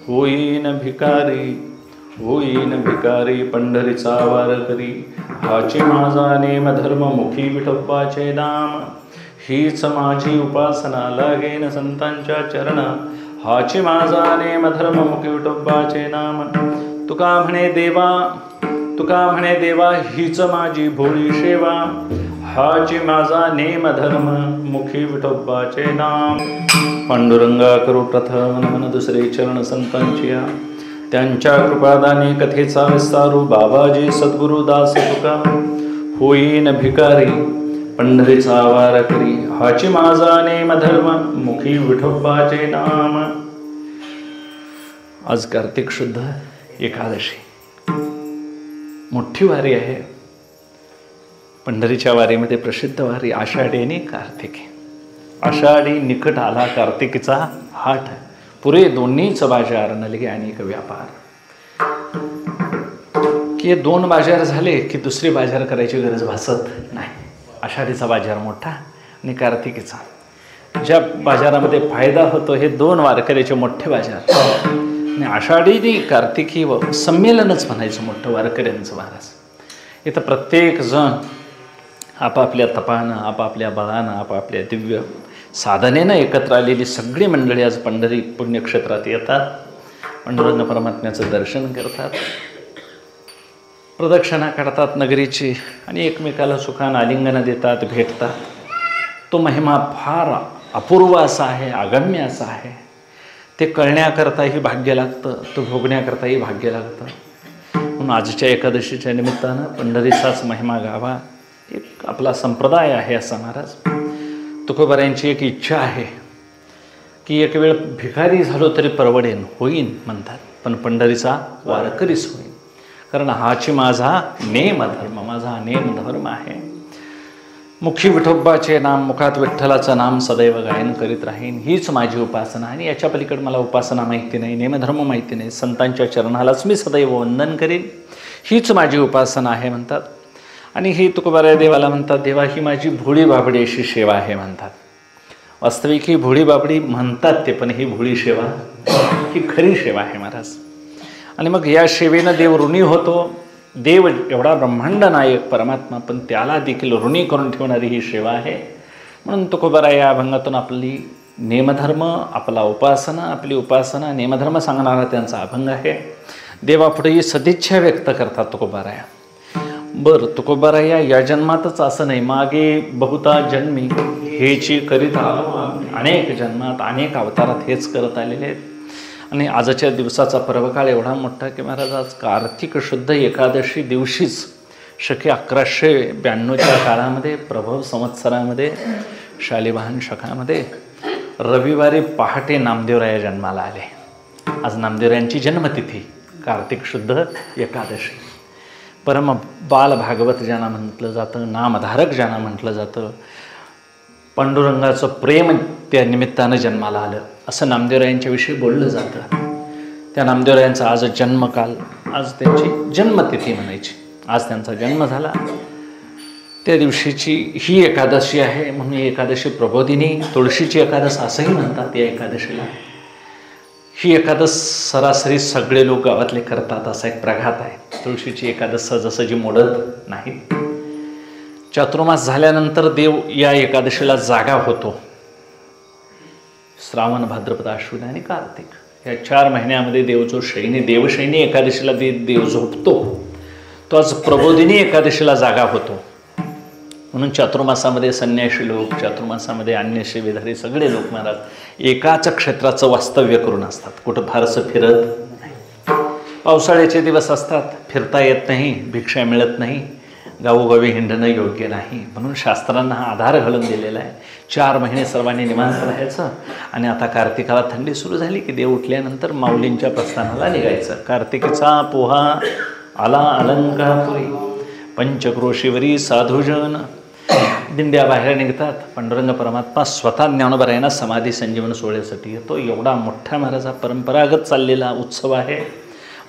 होईन भिकारी, होईन भिकारी पंढरीचा वारकरी, हाची माझा नेम धर्म मुखी विठोबाचे नाम, हीच माझी उपासना लागेन संतांच्या चरण, हाची माझा नेम धर्म मुखी विठोबाचे नाम. तुका म्हणे देवा, तुका म्हणे देवा, हीच माझी भोळी सेवा, हाची माझा नेम धर्म मुखी विठोबाचे नाम. पांडुरंगा करू प्रथम नमन दुसरे चरण संतांचिया, त्यांच्या कृपादाने कथेचा विस्तारू बाबाजी सद्गुरु दास तुका. होईन भिकारी पंढरीचा वारकरी, हाची माझा नेम धर्म मुखी विठोबाचे नाम. आज कार्तिक शुद्ध एकादशी, मोठी वारी आहे. पंढरीच्या वारीमध्ये प्रसिद्ध वारी आषाढी आणि कार्तिकी. आषाढी निकट आला, कार्तिकीचा हाट, पुरे दोन्हीच बाजार नलगे अनेक व्यापार. की दोन बाजार झाले की दुसरी बाजार करायची गरज भासत नाही. आषाढीचा बाजार मोठा आणि कार्तिकीचा, ज्या बाजारामध्ये फायदा होतो हे दोन वारकऱ्याचे मोठे बाजार. आणि आषाढी आणि कार्तिकी व संमेलनच म्हणायचं मोठं वारकऱ्यांचं. महाराज इथं प्रत्येक जण आपापल्या तपानं, आपापल्या बळानं, आपापल्या दिव्य साधनेनं एकत्र आलेली सगळी मंडळी आज पंढरी पुण्यक्षेत्रात येतात. पांडुरंग परमात्म्याचं दर्शन करतात, प्रदक्षिणा काढतात नगरीची आणि एकमेकाला सुखानं आलिंगनं देतात, भेटतात. तो महिमा फार अपूर्व असा आहे, अगम्य असा आहे. ते कळण्याकरताही भाग्य लागतं, तो भोगण्याकरताही भाग्य लागतं. म्हणून आजच्या एकादशीच्या निमित्तानं पंढरीचाच महिमा गावा, एक आपला संप्रदाय आहे असा. महाराज तुकोबारायांची एक इच्छा आहे की एक वेळ भिकारी झालो तरी परवडेन, होईन म्हणतात, पण पंढरीचा वारकरीच होईन. कारण हाची माझा नेम धर्म, माझा नेम धर्म आहे. मुखी विठोबाचे नाम, मुखात विठ्ठलाचं नाम सदैव गायन करीत राहीन, हीच माझी उपासना. आणि याच्या पलीकडे मला उपासना माहिती नाही, नेमधर्म माहिती नाही. संतांच्या चरणालाच मी सदैव वंदन करीन, हीच माझी उपासना आहे म्हणतात. आणि ही तुकोबाराय देवाला म्हणतात, देवा ही माझी भोळी बाबडी अशी सेवा आहे म्हणतात. वास्तविक ही भोळी बाबडी म्हणतात ते, पण ही भोळी सेवा ही खरी सेवा आहे महाराज. आणि मग या सेवेनं देव ऋणी होतो. देव एवढा ब्रह्मांड नायक परमात्मा, पण त्याला देखील ऋणी करून ठेवणारी ही सेवा आहे. म्हणून तुकोबाराय या अभंगातून आपली नेमधर्म, आपला उपासना, आपली उपासना नेमधर्म सांगणारा त्यांचा अभंग आहे. देवापुढेही सदिच्छा व्यक्त करतात तुकोबाराया. बरं, तुकोबाराया या जन्मातच असं नाही, मागे बहुता जन्मी हेची करीत आलो, अनेक जन्मात अनेक अवतारात हेच करत आलेले आहेत. आणि आजच्या दिवसाचा पर्वकाळ एवढा मोठा की महाराज आज कार्तिक शुद्ध एकादशी दिवशीच शके 1192च्या काळामध्ये प्रभव संवत्सरामध्ये शालिवाहन शकामध्ये रविवारी पहाटे नामदेवराया जन्माला आले. आज नामदेवरायांची जन्मतिथी कार्तिक शुद्ध एकादशी. परम बाल भागवत ज्यांना म्हटलं जातं, नामधारक ज्यांना म्हटलं जातं, पांडुरंगाचं प्रेम त्या निमित्तानं जन्माला आलं असं नामदेवरायांच्याविषयी बोललं जातं. त्या नामदेवरायांचा आज जन्मकाल, आज त्यांची जन्मतिथी म्हणायची. आज त्यांचा जन्म झाला, त्या दिवशीची ही एकादशी आहे. म्हणून ही एकादशी प्रबोधिनी, तुळशीची एकादश असंही म्हणतात या एकादशीला. ही एकादश सरासरी सगळे लोक गावातले करतात असा एक प्रघात आहे. तुळशीची एकादश सहजासहजी मोडत नाही. चातुर्मास झाल्यानंतर देव या एकादशीला जागा होतो. श्रावण, भाद्रपद, आश्विन आणि कार्तिक या 4 महिन्यामध्ये देव जो देवशयनी एकादशीला देव झोपतो, तो आज प्रबोधिनी एकादशीला जागा होतो. म्हणून चातुर्मासामध्ये संन्याशी लोक, चातुर्मासामध्ये अन्य सेवेधारी सगळे लोक महाराज एकाच क्षेत्राचं वास्तव्य करून असतात, कुठं फारसं फिरत नाही. पावसाळ्याचे दिवस असतात, फिरता येत नाही, भिक्षा मिळत नाही, गावोगावी हिंडणं योग्य नाही. म्हणून शास्त्रांना हा आधार घालून दिलेला आहे. 4 महिने सर्वांनी निवांत राहायचं. आणि आता कार्तिकाला थंडी सुरू झाली की देव उठल्यानंतर माऊलींच्या प्रस्थानाला निघायचं. कार्तिकीचा पोहा आला अलंकापुरी, पंचक्रोशीवरी साधुजन. दिंड्या बाहेर निघतात. पांडुरंग परमात्मा स्वतः ज्ञानोबरायांना समाधी संजीवन सोहळ्यासाठी येतो. एवढा मोठा महाराजा परंपरागत चाललेला उत्सव आहे.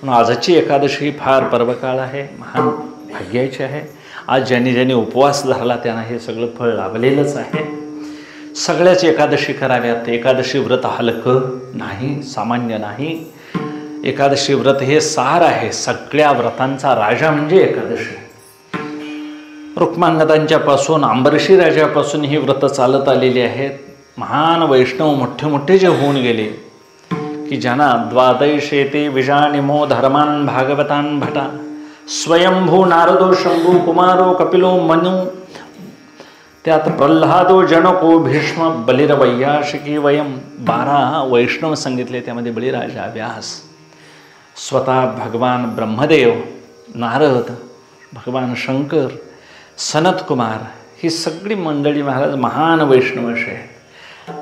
म्हणून आजची एकादशी फार पर्वकाळ आहे, महान भाग्याची आहे. आज ज्यांनी ज्यांनी उपवास धरला त्यांना हे सगळं फळ लाभलेलंच आहे. सगळ्याच एकादशी कराव्यात. एकादशी व्रत हलकं नाही, सामान्य नाही. एकादशी व्रत हे सार आहे, सगळ्या व्रतांचा राजा म्हणजे एकादशी. रुक्मांगदांच्या पासून अंबरीशी राजापासून ही व्रत चालत आलेली आहेत. महान वैष्णव मोठे मोठे जे होऊन गेले की ज्यांना द्वादशेते विजानिमो धर्मान भागवतान भटा स्वयंभू नारदो शंभू कुमारो कपिलो मनु, त्यात प्रल्हादो जनको भीष्म बलिरवैयाशिकी वयम, 12 वैष्णव सांगितले. त्यामध्ये बळीराजा, व्यास, स्वतः भगवान ब्रह्मदेव, नारद, भगवान शंकर, सनत कुमार, ही सगळी मंडळी महाराज महान वैष्णव असे आहेत.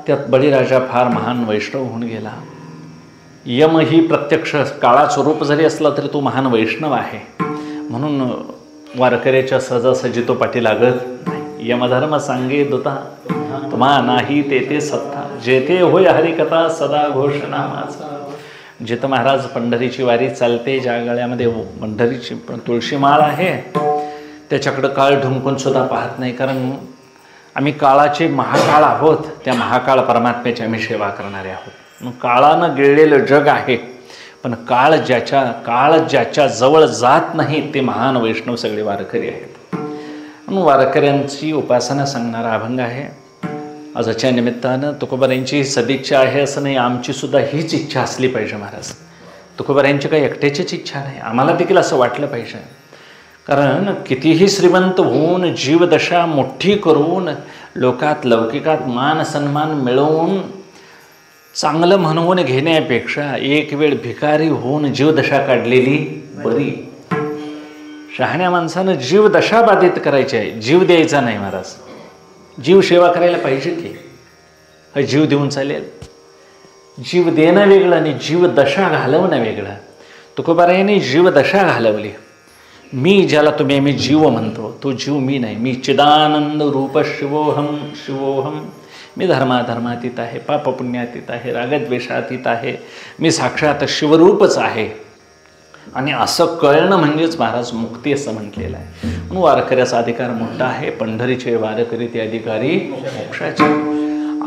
त्यात बळीराजा फार महान वैष्णव होऊन गेला. यम ही प्रत्यक्ष काळाचं रूप जरी असला तरी तो महान वैष्णव आहे, म्हणून वारकऱ्याच्या सहजासहजी तो पाठी लागत नाही. यमधर्म सांगे दुता तुम्हा नाही तेथे सत्ता, जेथे होय हरिकथा सदा घोषणामाचा. जिथं महाराज पंढरीची वारी चालते, ज्या गळ्यामध्ये पंढरीची तुळशी माळ आहे त्याच्याकडं काळ ढुंकून सुद्धा पाहत नाही, कारण आम्ही काळाचे महाकाळ आहोत. त्या महाकाळ परमात्म्याची आम्ही सेवा करणारे आहोत. मग काळानं गिळलेलं जग आहे, पण काळ ज्याच्या जवळ जात नाही ते महान वैष्णव सगळे वारकरी आहेत. म्हणून वारकऱ्यांची उपासना सांगणारा अभंग आहे. आजच्या निमित्तानं तुकोबारायांची सदिच्छा आहे असं नाही, आमची सुद्धा हीच इच्छा असली पाहिजे महाराज. तुकोबारायांची काही एकट्याचीच इच्छा नाही, आम्हाला देखील असं वाटलं पाहिजे. कारण कितीही श्रीमंत होऊन जीवदशा मोठी करून लोकात लौकिकात मान सन्मान मिळवून चांगलं म्हणवून घेण्यापेक्षा एक वेळ भिकारी होऊन जीवदशा काढलेली बरी. शहाण्या माणसानं जीवदशा बाधित करायची आहे, जीव द्यायचा नाही महाराज. जीव सेवा करायला पाहिजे की जीव देऊन चालेल? जीव देणं वेगळं आणि जीवदशा घालवणं वेगळं. तुकोबारायांनी जीवदशा घालवली. मी ज्याला आम्ही जीव म्हणतो तो जीव मी नाही. मी चिदानंद रूप शिवोहम शिवोहम. मी धर्माधर्मातीत आहे, पापपुण्यातीत आहे, रागद्वेषातीत आहे. मी साक्षात शिवरूपच आहे. आणि असं कळणं म्हणजेच महाराज मुक्ती असं म्हटलेलं आहे. म्हणून वारकऱ्याचा अधिकार मोठा आहे. पंढरीचे वारकरी ते अधिकारी मोक्षाचे.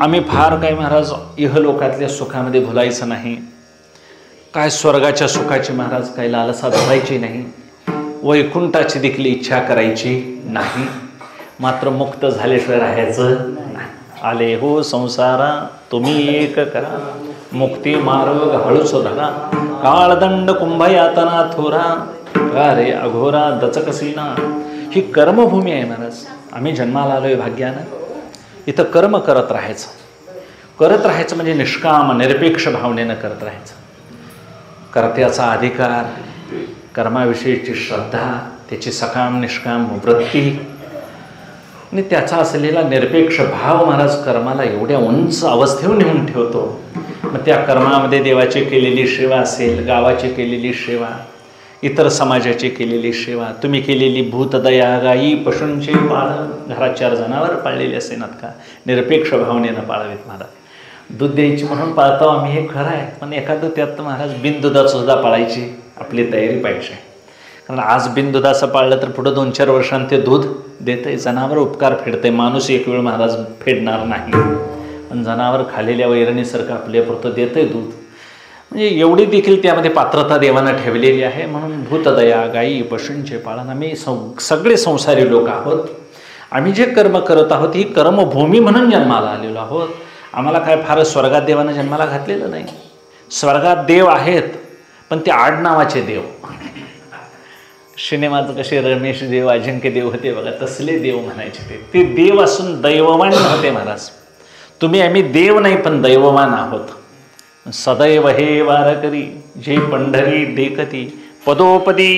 आम्ही फार काय महाराज इहलोकातल्या सुखामध्ये भुलायचं नाही, काय स्वर्गाच्या सुखाची महाराज काही लालसा धरायची नाही, वैकुंठाची देखील इच्छा करायची नाही, मात्र मुक्त झाल्याशिवाय राहायचं नाही. आले हो संसारा तुम्ही एक करा, मुक्ती मार्ग हळूच धरा, काळदंड कुंभयातना थोरा, का रे अघोरा दचकसीना. ही कर्मभूमी आहे महाराज. आम्ही जन्माला आलोय भाग्यानं. इथं कर्म करत राहायचं म्हणजे निष्काम निरपेक्ष भावनेनं करत राहायचं. कर्त्याचा अधिकार, कर्माविषयीची श्रद्धा, त्याची सकाम निष्काम वृत्ती आणि त्याचा असलेला निरपेक्ष भाव महाराज कर्माला एवढ्या उंच अवस्थेवर नेऊन ठेवतो. मग त्या कर्मामध्ये देवाची केलेली सेवा असेल, गावाची केलेली सेवा, इतर समाजाची केलेली सेवा, तुम्ही केलेली भूतदया, गायी पशूंचे पालन, घरात 4 जनावर पाळलेले असेनात का, निरपेक्ष भावनेनं पाळावेत महाराज. दूध द्यायची म्हणून पाळतो आम्ही, हे खरं आहे, पण एखादं त्यात महाराज बिनदुधाचं सुद्धा पाळायची आपली तयारी पाहिजे. कारण आज बिनदुधाचं पाळलं तर पुढं 2-4 वर्षांत ते दूध देतंय. जनावर उपकार फेडतंय, माणूस एक वेळ महाराज फेडणार नाही, पण जनावर खालेल्या वैरणीसारखं आपल्यापुरतं देतंय दूध. म्हणजे एवढी देखील त्यामध्ये पात्रता देवानं ठेवलेली आहे. म्हणून भूतदया, गायी पशूंचे पालन. आम्ही सगळे संसारी लोक आहोत. आम्ही जे कर्म करत आहोत ही कर्मभूमी म्हणून जन्माला आलेलो आहोत. आम्हाला काय फार स्वर्गात देवानं जन्माला घातलेलं नाही. स्वर्गात देव आहेत, पण ते आडनावाचे देव. सिनेमात कसे रमेश देव, अजिंक्य देव होते बघा, तसले देव म्हणायचे. ते देव असून दैववान नव्हते महाराज. आम्ही देव नाही पण दैववान आहोत. सदैव हे वारकरी जे पंढरी देखती, पदोपदी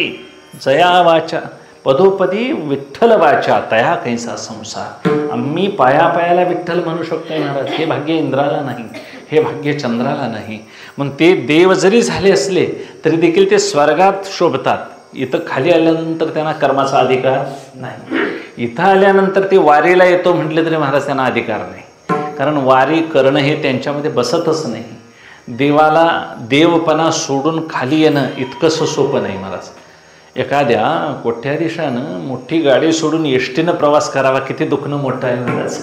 जया वाचा, पदोपदी विठ्ठल वाचा, तया कैसा संसार. आम्ही पायाला विठ्ठल म्हणू शकतो महाराज. हे भाग्य इंद्राला नाही, हे भाग्य चंद्राला नाही. मग ते देव जरी झाले असले तरी देखील ते स्वर्गात शोभतात. इथं खाली आल्यानंतर त्यांना कर्माचा अधिकार नाही. इथं आल्यानंतर ते वारीला येतो म्हटले तरी महाराज त्यांना अधिकार नाही. कारण वारी करणं हे त्यांच्यामध्ये बसतच नाही. देवाला देवपणा सोडून खाली येणं इतकंसं सोपं नाही महाराज. एखाद्या कोट्याधीशानं मोठी गाडी सोडून एसटीनं प्रवास करावा, किती दुखणं मोठं आहे महाराज.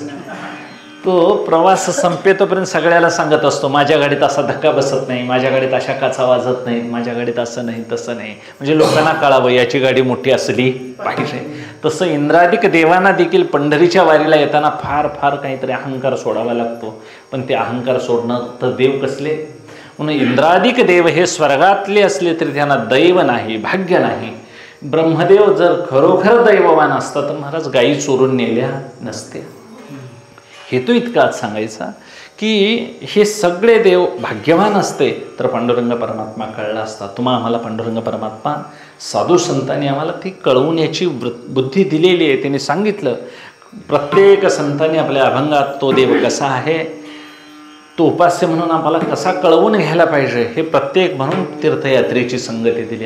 तो प्रवास संपेतोपर्यंत सगळ्याला सांगत असतो, माझ्या गाडीत असा धक्का बसत नाही, माझ्या गाडीत अशा काचा वाजत नाहीत, माझ्या गाडीत असं नाही तसं नाही, म्हणजे लोकांना कळावं याची गाडी मोठी असली पाहिजे. तसं इंद्रादिक देवांना देखील पंढरीच्या वारीला येताना फार फार काहीतरी अहंकार सोडावा लागतो. पण ते अहंकार सोडणं तर देव कसले, म्हणून इंद्रादिक देव हे स्वर्गातले असले तरी त्यांना दैव नाही, भाग्य नाही. ब्रह्मदेव जर खरोखर दैववान असता तर महाराज गायी चोरून नेल्या नसत्या. हेतू इतकाच सांगायचा की हे सगळे देव भाग्यवान असते तर पांडुरंग परमात्मा कळला असता. आम्हाला पांडुरंग परमात्मा साधू संतांनी आम्हाला ती कळवून याची बुद्धी दिलेली आहे. त्यांनी सांगितलं प्रत्येक संतांनी आपल्या अभंगात तो देव कसा आहे, तो उपास्य म्हणून आम्हाला कसा कळवून घ्यायला पाहिजे हे प्रत्येक म्हणून तीर्थयात्रेची संगती दिली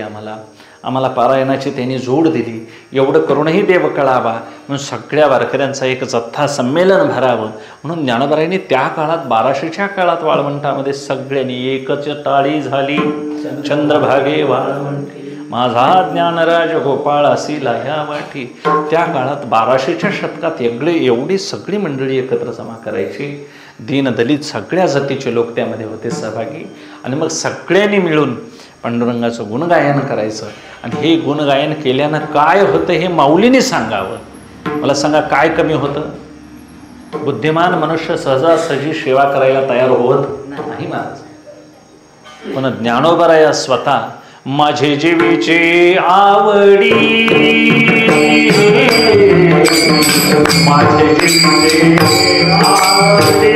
आम्हाला पारायणाची त्यांनी जोड दिली. एवढं करूनही देव कळावा म्हणून सगळ्या वारकऱ्यांचा एक जथ्था संमेलन भरावं म्हणून ज्ञानोबारायांनी त्या काळात 1200च्या काळात वाळवंटामध्ये सगळ्यांनी एकच टाळी झाली चंद्रभागे वाळवंटी, माझा ज्ञानराज गोपाळ असिला ह्या वाटी. त्या काळात 1200च्या शतकात एवढी सगळी मंडळी एकत्र जमा करायची. दीनदलित सगळ्या जातीचे लोक त्यामध्ये होते सहभागी. आणि मग सगळ्यांनी मिळून पांडुरंगाचं गुणगायन करायचं. आणि हे गुणगायन केल्यानं काय होतं हे माऊलीने सांगावं. मला सांगा काय कमी होतं? बुद्धिमान मनुष्य सहजासहजी सेवा करायला तयार होत नाही महाराज. पण ज्ञानोबाराया स्वतः माझे जीवीचे आवडी, माझे जीवीचे आवडी,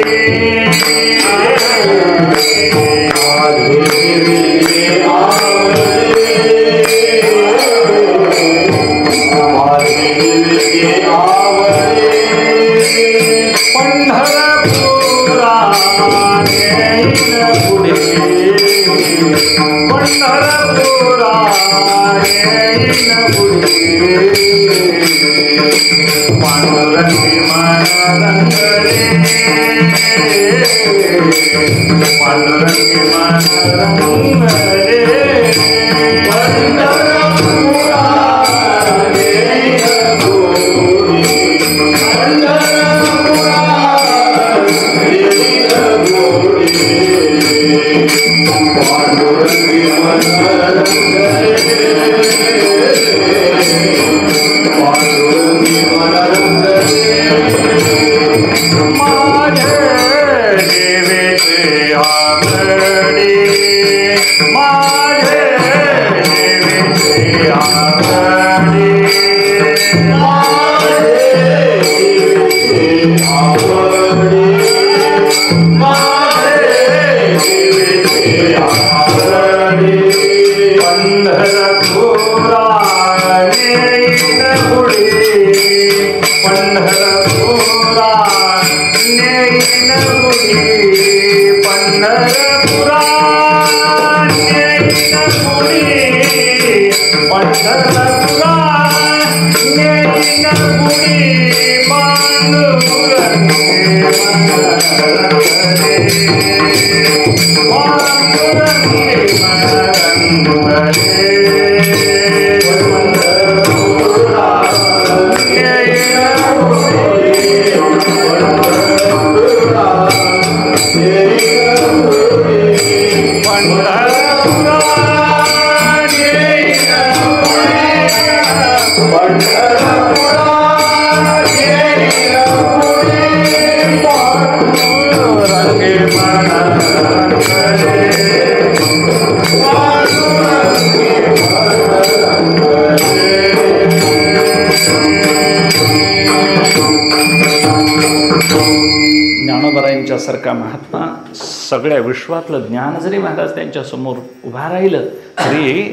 सारखा महात्मा सगळ्या विश्वातलं ज्ञान जरी महाराज त्यांच्यासमोर उभा राहिलं तरी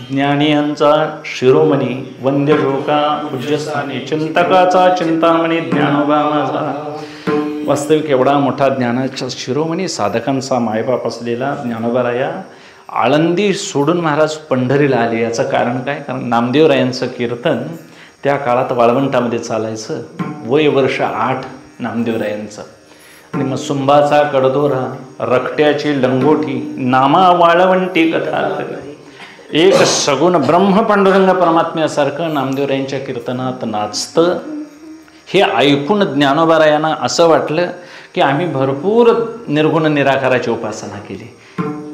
ज्ञानियांचा शिरोमणी वंद्यशोका पूज्यस्थानी चिंतकाचा चिंतामणी ज्ञानोबा माझा. वास्तविक एवढा मोठा ज्ञानाच्या शिरोमणी साधकांचा मायबाप असलेला ज्ञानोबाराया आळंदी सोडून महाराज पंढरीला आले. याचं कारण काय? कारण नामदेवरायांचं कीर्तन त्या काळात वाळवंटामध्ये चालायचं. वय वर्ष 8 नामदेवरायांचं. आणि मग सुंबाचा कडदोरा रखट्याची लंगोटी नामा वाळवंटी कथा एक सगुण ब्रह्म पांडुरंग परमात्म्यासारखं नामदेवरायांच्या कीर्तनात नाचतं. हे ऐकून ज्ञानोबारायांना असं वाटलं की आम्ही भरपूर निर्गुण निराकाराची उपासना केली,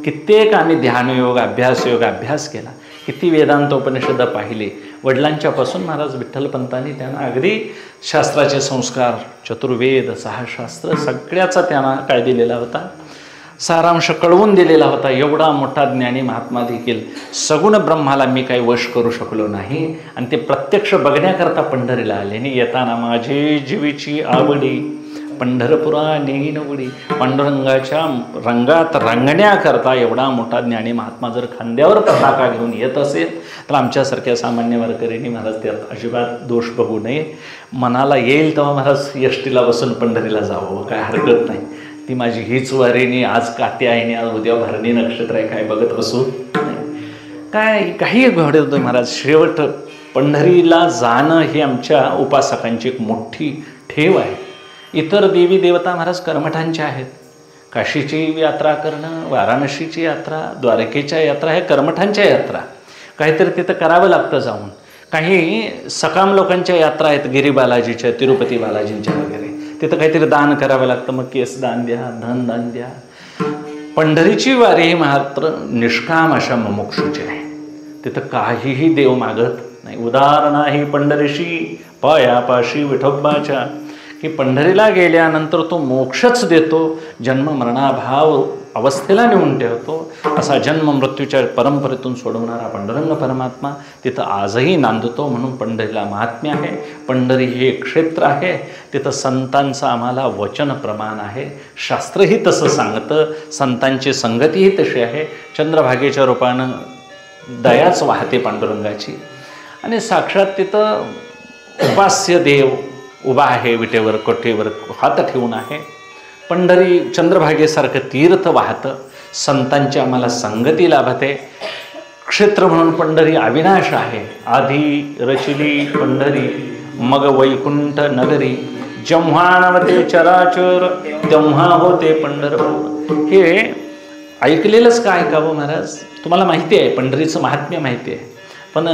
कित्येक आम्ही ध्यानयोग अभ्यास केला, किती वेदांतोपनिषद पाहिले. वडिलांच्यापासून महाराज विठ्ठलपंतांनी त्यांना अगदी शास्त्राचे संस्कार, चतुर्वेद, 6 शास्त्र सगळ्याचा त्यांना काय दिलेला होता, सारांश कळवून दिलेला होता. एवढा मोठा ज्ञानी महात्मा देखील सगुण ब्रह्माला मी काही वश करू शकलो नाही. आणि ते प्रत्यक्ष बघण्याकरता पंढरीला आले. आणि येताना माझी जीवीची आवडी पंढरपुरा नेईन उडी, पांडुरंगाच्या रंगात रंगण्याकरता एवढा मोठा ज्ञानी महात्मा जर खांद्यावर पताका घेऊन येत असेल तर आमच्यासारख्या सामान्य वारकऱ्यांनी महाराज त्यात अजिबात दोष बघू नये. मनाला येईल तेव्हा महाराज यष्टीला बसून पंढरीला जावं, काय हरकत नाही. ती माझी हीच वारीनी, आज काते आहे, आज उद्या भरणी नक्षत्र आहे, काय बघत बसू काय, काही घडत होतं महाराज. शेवट पंढरीला जाणं ही आमच्या उपासकांची एक मोठी ठेव आहे. इतर देवी देवता महाराज कर्मठांच्या आहेत. काशीची यात्रा करणं, वाराणसीची यात्रा, द्वारकेच्या यात्रा हे कर्मठांच्या यात्रा, काहीतरी तिथं करावं लागतं जाऊन. काही सकाम लोकांच्या यात्रा आहेत, गिरी बालाजीच्या, तिरुपती बालाजींच्या वगैरे, तिथं काहीतरी दान करावं लागतं, मग केस दान द्या, धन दान द्या. पंढरीची वारी मात्र निष्काम अशा मुमुक्षूची आहे. तिथं काहीही देव मागत नाही. उदाहरण आहे पंढरीशी पायापाशी विठोबाच्या, की पंढरीला गेल्यानंतर तो मोक्षच देतो, जन्म मरणाभाव अवस्थेला नेऊन ठेवतो. असा जन्म मृत्यूच्या परंपरेतून सोडवणारा पांडुरंग परमात्मा तिथं आजही नांदतो. म्हणून पंढरीला महात्म्य आहे. पंढरी हे क्षेत्र आहे, तिथं संतांचं आम्हाला वचन प्रमाण आहे. शास्त्रही तसं सांगतं, संतांची संगतीही तशी आहे. चंद्रभागेच्या रूपानं दयाच वाहते पांडुरंगाची. आणि साक्षात तिथं उपास्य देव उभा आहे, विटेवर कोठेवर हात ठेवून आहे. पंढरी चंद्रभागेसारखं तीर्थ वाहतं, संतांची आम्हाला संगती लाभते. क्षेत्र म्हणून पंढरी अविनाश आहे. आधी रचिली पंढरी मग वैकुंठ नगरी, जेव्हा नवते चराचर तेव्हा होते पंढरपूर. हे ऐकलेलंच काय ऐकावं महाराज. तुम्हाला माहिती आहे पंढरीचं महात्म्य माहिती आहे, पण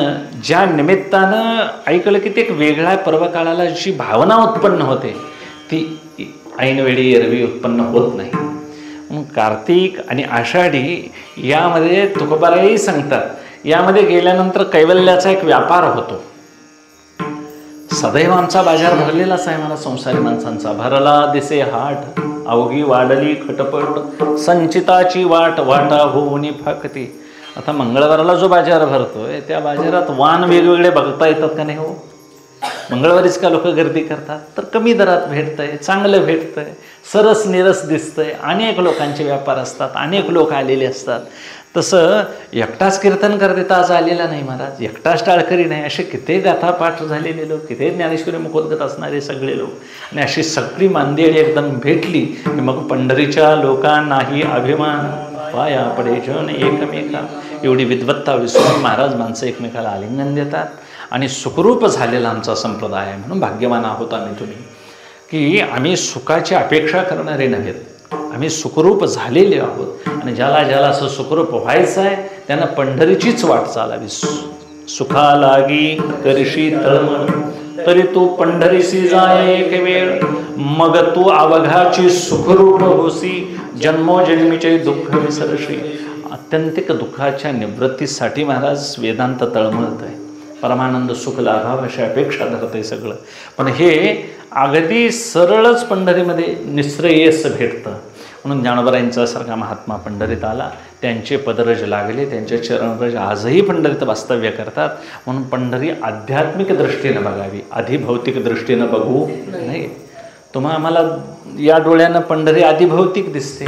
ज्या निमित्तानं ऐकलं की ते एक वेगळ्या पर्वकाळाला जी भावना उत्पन्न होते ती ऐनवेळी एरवी उत्पन्न होत नाही. म्हणून कार्तिक आणि आषाढी यामध्ये तुकोबाराही सांगतात, यामध्ये गेल्यानंतर कैवल्याचा एक व्यापार होतो. सदैव आमचा बाजार भरलेलाच आहे मला संसारी माणसांचा. भरला दिसे हाट अवघी वाढली खटपट, संचिताची वाटा होऊनी फाकती. आता मंगळवाराला जो बाजार भरतोय त्या बाजारात वाण वेगवेगळे बघता येतात का नाही हो. मंगळवारीच का लोक गर्दी करतात, तर कमी दरात भेटतंय, चांगलं भेटतंय, सरस निरस दिसतंय. अनेक लोकांचे व्यापार असतात, अनेक लोक आलेले असतात. तसं एकटाच कीर्तन करता आज आलेला नाही महाराज, एकटाच टाळकरी नाही. असे किती गाथापाठ झालेले लोक, किती ज्ञानेश्वरी मुखोद्गत असणारे सगळे लोक, आणि अशी सगळी मांदेळी एकदम भेटली की मग पंढरीच्या लोकांनाही अभिमान, पाया पडे जन एकमेका. एवढी विद्वत्ता विसरून महाराज माणसं एकमेकाला आलिंगन देतात. आणि सुखरूप झालेला आमचा संप्रदाय आहे. म्हणून भाग्यवान आहोत आम्ही तुम्ही, की आम्ही सुखाची अपेक्षा करणारे नव्हेत, आम्ही सुखरूप झालेले आहोत. आणि ज्याला ज्याला असं सुखरूप व्हायचं आहे त्यांना पंढरीचीच वाट चालावी. सुखा लागी करशी तळमळ तरी तू पंढरीसी जाय एक वेळ, मग तू अवघाची सुखरूप होसी, जन्मोजन्मीचे दुःख विसरशी. आत्यंतिक दुःखाच्या निवृत्तीसाठी महाराज वेदांत तळमळत आहे. परमानंद सुख लाभाव अशी अपेक्षा धरते सगळं. पण हे अगदी सरळच पंढरीमध्ये निश्रेयस भेटतं. म्हणून ज्ञानोबरायांचा सारखा महात्मा पंढरीत आला, त्यांचे पदरज लागले, त्यांचे चरणरज आजही पंढरीत वास्तव्य करतात. म्हणून पंढरी आध्यात्मिक दृष्टीनं बघावी, आधी भौतिक दृष्टीनं बघू नाही. तुम्हा आम्हाला या डोळ्यानं पंढरी आधी भौतिक दिसते,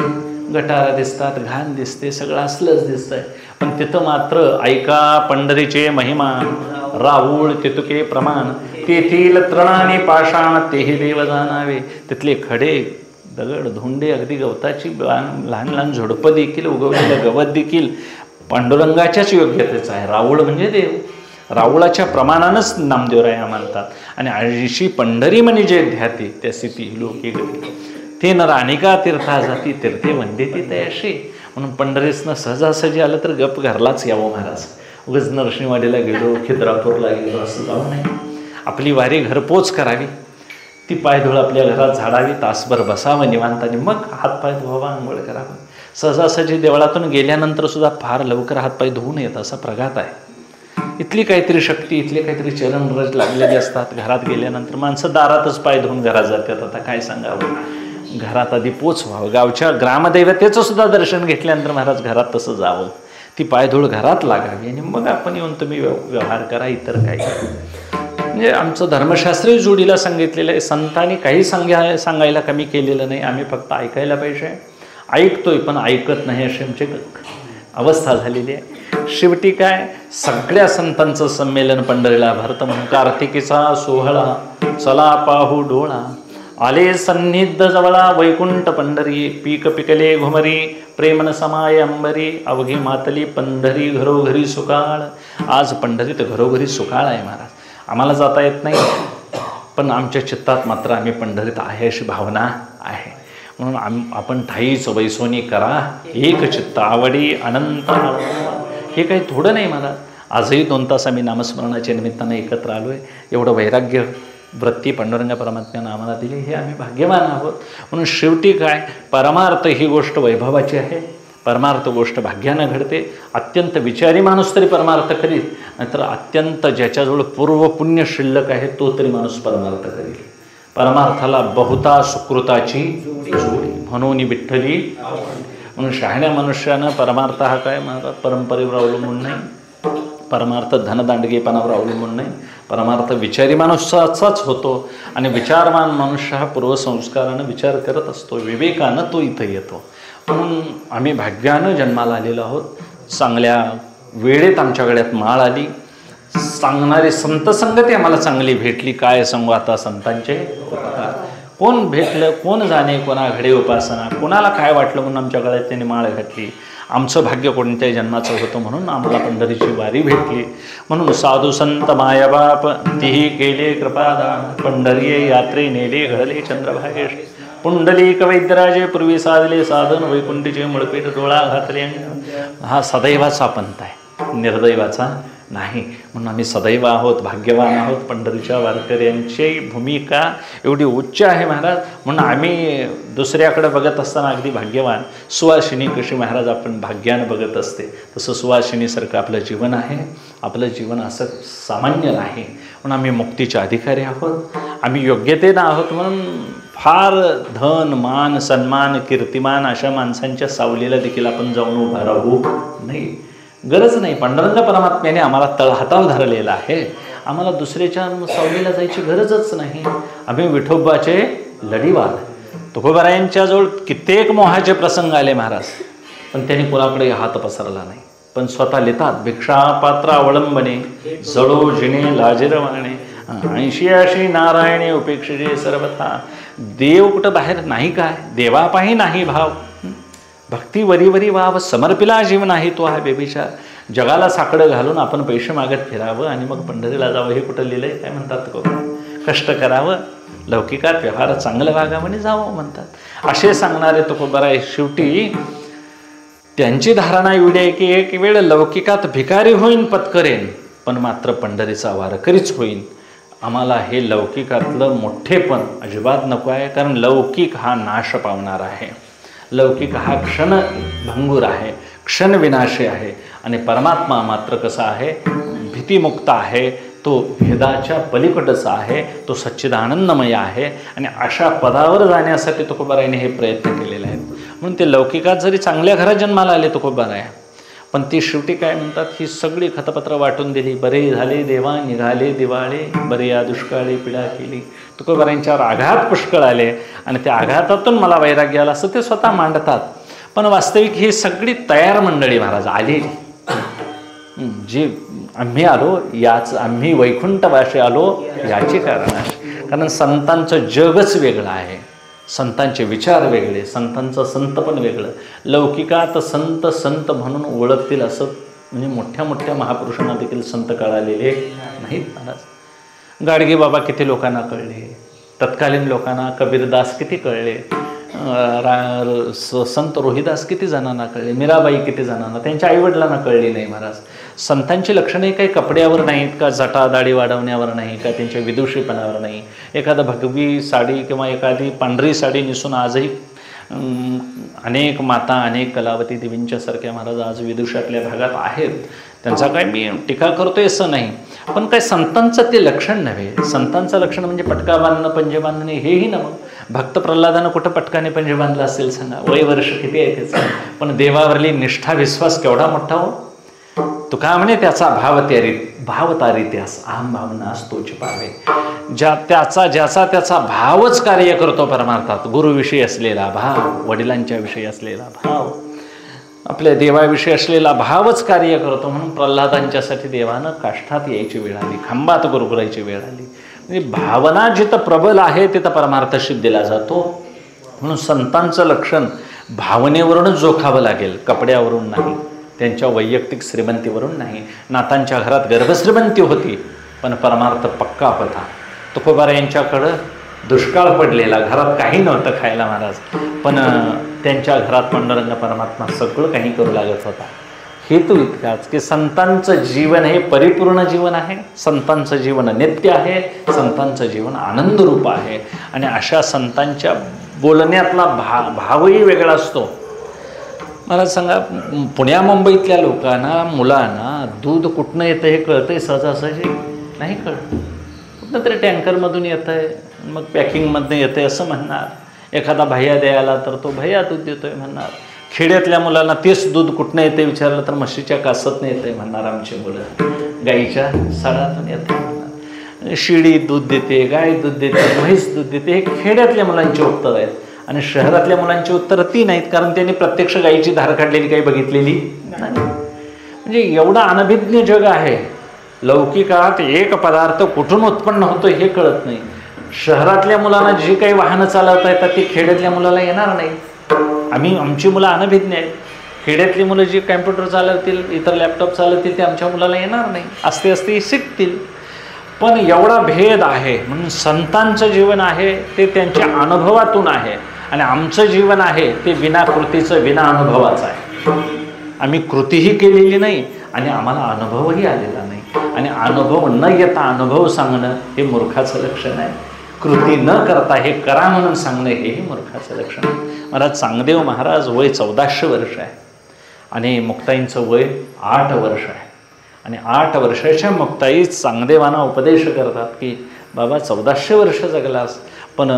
गटारा दिसतात, घाण दिसते, सगळं असलंच दिसतंय. पण तिथं मात्र ऐका पंढरीचे महिमा, राहुळ तितुके प्रमाण, तेथील तृणानी पाषाण तेही देव जाणावे. तिथले खडे दगड धोंडे, अगदी गवताची लहान लहान झुडपं देखील, उगवलेलं गवत देखील पांडुरंगाच्याच योग्यतेचं आहे. राहुळ म्हणजे देव, राहुळाच्या प्रमाणानंच नामदेवराया मानतात. आणि आळशी पंढरी म्हणजे जे ध्याती त्यासी ती लोके गती, ते नर अनेका तीर्था जाती तीर्थे वंदिती तयाशी. म्हणून पंढरीसनं सहजासहजी आलं तर गप घरलाच यावं महाराज. उगाच नरसिंहवाडीला गेलो, खिद्रापूरला गेलो असं जाऊ नये. आपली वारी घरपोच करावी. ती पायधूळ आपल्या घरात झाडावी, तासभर बसावं निवांताने, मग हातपाय धुवावा, आंघोळ करावं. सहजासहजी देवळातून गेल्यानंतर सुद्धा फार लवकर हातपाय धुवून येत असा प्रघात आहे. इथली काहीतरी शक्ती, इथले काहीतरी चरणरज लागलेले असतात. घरात गेल्यानंतर माणसं दारातच पाय धुवून घरात जातात. आता काय सांगावं, घरात आधी पोचवावं. गावच्या ग्रामदैवतेचं सुद्धा दर्शन घेतल्यानंतर महाराज घरात तसं जावं, ती पायधूळ घरात लागावी आणि मग आपण येऊन तुम्ही व्यवहार करा. इतर काही म्हणजे आमचं धर्मशास्त्रीय जोडीला सांगितलेलं आहे. संतांनी काही सांगायला कमी केलेलं नाही. आम्ही फक्त ऐकायला पाहिजे. ऐकतोय पण ऐकत नाही अशी आमची अवस्था झालेली आहे. शेवटी काय, सगळ्या संतांचं संमेलन पंढरीला भरतं म्हणून कार्तिकीचा सोहळा चला पाहू डोळा, आले सन्निध जवळा वैकुंठ पंढरी, पीक पिकले घुमरी प्रेमन समाय अंबरी, अवघी मातली पंढरी घरोघरी सुकाळ. आज पंढरीत घरोघरी सुकाळ आहे महाराज. आम्हाला जाता येत नाही, पण आमच्या चित्तात मात्र आम्ही पंढरीत आहे अशी भावना आहे. म्हणून आपण ठाईच वैसोनी करा एक चित्त आवडी अनंत. हे काही थोडं नाही महाराज. आजही 2 तास आम्ही नामस्मरणाच्या निमित्तानं एकत्र आलो आहे. एवढं वैराग्य वृत्ती पांडुरंग परमात्म्यानं आम्हाला दिली, हे आम्ही भाग्यवान आहोत. म्हणून शेवटी काय, परमार्थ ही गोष्ट वैभवाची आहे. परमार्थ गोष्ट भाग्यानं घडते. अत्यंत विचारी माणूस तरी परमार्थ करील, नाहीतर अत्यंत ज्याच्याजवळ पूर्व पुण्य शिल्लक आहे तो तरी माणूस परमार्थ करील. परमार्थाला बहुता सुकृताची जोडी म्हणून विठ्ठली. म्हणून शहाण्या मनुष्यानं परमार्थ हा काय म्हणतात, परंपरेवर अवलंबून नाही, परमार्थ धनदांडगेपणावर अवलंबून नाही. परमार्थ विचारी माणूसाचाच होतो आणि विचारवान मनुष्य हा पूर्वसंस्कारानं विचार करत असतो, विवेकानं तो इथं येतो. म्हणून आम्ही भाग्यानं जन्माला आलेलो आहोत. चांगल्या वेळेत आमच्या गळ्यात माळ आली. सांगणारी संतसंगती आम्हाला चांगली भेटली. काय सांगू आता संतांचे उपकार. कोण भेटलं, कोण जाणे कोणा घडे उपासना, कोणाला काय वाटलं म्हणून आमच्या गळ्यात त्यांनी माळ घातली. आमचं भाग्य कोणत्याही जन्माचं होतं म्हणून आम्हाला पंढरीची वारी भेटली. म्हणून साधू संत मायबाप तीही केले कृपादान, पंढरी यात्रे नेले घडले चंद्रभागेश. पुंडलिक वैद्यराजे पूर्वी साधले साधन, वैकुंठीचे मुळपीठ डोळा घातले. हा सदैवाचा पंथ आहे, निर्दैवाचा नाही. म्हणून आम्ही सदैव आहोत, भाग्यवान आहोत. पंढरीच्या वारकऱ्यांची भूमिका एवढी उच्च आहे महाराज. म्हणून आम्ही दुसऱ्याकडे बघत असताना अगदी भाग्यवान. सुवासिनी कशी महाराज आपण भाग्यानं बघत असते, तसं सुवासिनीसारखं आपलं जीवन आहे. आपलं जीवन असं सामान्य नाही. म्हणून आम्ही मुक्तीचे अधिकारी आहोत. आम्ही योग्यतेनं आहोत. म्हणून फार धन मान सन्मान कीर्तिमान अशा माणसांच्या सावलीला देखील आपण जाऊन उभा राहू नाही, गरज नाही. पांडुरंग परमात्म्याने आम्हाला तळहातावर धरलेला आहे. आम्हाला दुसऱ्याच्या सावलीला जायची गरजच नाही. आम्ही विठोबाचे लढीवाल. तुकोबारायांच्याजवळ कित्येक मोहाचे प्रसंग आले महाराज, पण त्यांनी कोणाकडे हात पसरला नाही. पण स्वतः लिहितात, भिक्षा पात्र अवलंबने जळो जिणे लाजिरवाणे, 80 नारायणे उपेक्षिजे सर्वथा. देव कुठं बाहेर नाही काय, देवापाही नाही भाव. भक्ती वरी वरी वाव, समर्पिला जीव नाही तो हा बेबिचार. जगाला साकडं घालून आपण पैसे मागत फिरावं आणि मग पंढरीला जावं, हे कुठं लिहिलंय? काय म्हणतात को, कष्ट करावं, लौकिकात व्यवहार चांगलं वागावं आणि जावं म्हणतात. असे सांगणारे तुकोबार आहे. शेवटी त्यांची धारणा एवढी आहे की एक वेळ लौकिकात भिकारी होईन पत्करेन, पण मात्र पंढरीचा वारकरीच होईन. आम्हाला हे लौकिकातलं मोठेपण अजिबात नको आहे, कारण लौकिक हा नाश पावणार आहे. लौकिक हा क्षणभंगूर आहे, क्षणविनाशी आहे. आणि परमात्मा मात्र कसा आहे, भीतिमुक्त आहे, तो भेदाच्या पलीकडचा आहे, तो सच्चिदानंदमय आहे. आणि अशा पदावर जाण्यासाठी तुकोबारायांनी हे प्रयत्न केलेले आहेत. म्हणून ते लौकिकात जरी चांगल्या घरात जन्माला आले तुकोबाराया, पण ती शेवटी काय म्हणतात, ही सगळी खतपत्र वाटून दिली. बरे झाले देवा निघाले दिवाळे, बरे या दुष्काळी पिढा केली. तुकोबारायांच्यावर आघात पुष्कळ आले आणि त्या आघातातून मला वैराग्य आला असं ते स्वतः मांडतात. पण वास्तविक ही सगळी तयार मंडळी महाराज आलेली, जी आम्ही आलो याच, आम्ही वैकुंठवासी आलो याचे कारण आहे. कारण संतांचं जगच वेगळं आहे, संतांचे विचार वेगळे, संतांचं संत पण वेगळं. लौकिकात संत संत म्हणून ओळखतील असं म्हणजे मोठ्या मोठ्या महापुरुषांना देखील संत कळालेले नाहीत महाराज. गाडगे बाबा किती लोकांना कळले, तत्कालीन लोकांना कबीरदास किती कळले, संत रोहिदास किती जणांना कळले, मीराबाई किती जणांना, त्यांच्या आईवडिलांना कळली नाही महाराज. संतांची लक्षणे काही कपड्यावर नाहीत का, जटा दाढी वाढवण्यावर नाही का, त्यांच्या विदुषीपणावर नाही. एखादा भगवी साडी किंवा एखादी पांढरी साडी नेसून आजही अनेक माता, अनेक कलावती देवींच्या सारख्या महाराज आज विदुषातल्या भागात आहेत. त्यांचा काय मी टीका करतोय असं नाही, पण काय संतांचं ते लक्षण नव्हे. संतांचं लक्षण म्हणजे पटका बांधणं, पंजे बांधणे, हेही ना. मग भक्त प्रल्हादानं कुठं पटकाने पंजे बांधला असेल सांगा, वय वर्ष किती आहे त्याचं, पण देवावरली निष्ठा विश्वास केवढा मोठा हो. तुका म्हणे त्याचा भावतारित्यास अहम भावना असतोच पावे. ज्याचा भावच कार्य करतो परमार्थात. गुरुविषयी असलेला भाव, वडिलांच्या विषयी असलेला भाव, आपल्या देवाविषयी असलेला भावच कार्य करतो. म्हणून प्रल्हादांच्यासाठी देवानं काष्ठात यायची वेळ आली, खांबात गुरगुरायची वेळ आली. म्हणजे भावना जिथं प्रबल आहे तिथं परमार्थ सिद्धीला जातो. म्हणून संतांचं लक्षण भावनेवरूनच जोखावं लागेल, कपड्यावरून नाही, त्यांच्या वैयक्तिक श्रीमंतीवरून नाही. नातांच्या घरात गर्भश्रीमंती होती पण परमार्थ पक्का होता. तुकोबारा यांच्याकडं दुष्काळ पडलेला, घरात काही नव्हतं खायला महाराज, पण त्यांच्या घरात पांडुरंग परमात्मा सगळं काही करू लागत होता. हेतू इतकाच की संतांचं जीवन हे परिपूर्ण जीवन आहे, संतांचं जीवन नित्य आहे, संतांचं जीवन आनंदरूप आहे. आणि अशा संतांच्या बोलण्यातला भावही वेगळा असतो. मला सांगा, पुण्या मुंबईतल्या लोकांना, मुलांना दूध कुठनं येतं हे कळतंय सहजासहजी नाही कळत. कुठनं तरी टँकरमधून येतं आहे, मग पॅकिंगमधनं येतं आहे असं म्हणणार. एखादा भैया द्यायला तर तो भैया दूध देतोय म्हणणार. खेड्यातल्या मुलांना तेच दूध कुठनं येते विचारलं तर म्हशीच्या कासतनं येते म्हणणार आमची मुलं, गाईच्या साडातून येते म्हणणार. शिडी दूध देते, गाय दूध देते, म्हैस दूध देते, हे खेड्यातल्या मुलांची उत्तरं आहेत. आणि शहरातल्या मुलांची उत्तरं ती नाहीत, कारण त्यांनी प्रत्यक्ष गाईची धार काढलेली काही बघितलेली नाही. म्हणजे एवढं अनभिज्ञ जग आहे. लौकिकात एक पदार्थ कुठून उत्पन्न होतो हे कळत नाही. शहरातल्या मुलांना जी काही वाहनं चालवता येतात ती खेड्यातल्या मुलाला येणार नाही. आमची मुलं अनभिज्ञ आहेत. खेड्यातली मुलं जी कॅम्प्युटर चालवतील, इतर लॅपटॉप चालवतील, ते आमच्या मुलाला येणार नाही. असते असते शिकतील. पण एवढा भेद आहे. म्हणून संतांचं जीवन आहे ते त्यांच्या अनुभवातून आहे, आणि आमचं जीवन आहे ते विना कृतीचं, विना अनुभवाचं आहे. आम्ही कृतीही केलेली नाही आणि आम्हाला अनुभवही आलेला नाही. आणि अनुभव न येता अनुभव सांगणं हे मूर्खाचं लक्षण आहे. कृती न करता हे करा म्हणून सांगणं हेही मूर्खाचं लक्षण आहे. महाराज चांगदेव महाराज वय 1400 वर्ष आहे आणि मुक्ताईंचं वय 8 वर्ष आहे. आणि 8 वर्षाच्या मुक्ताई चांगदेवांना उपदेश करतात की बाबा 1400 वर्ष जगलास, पण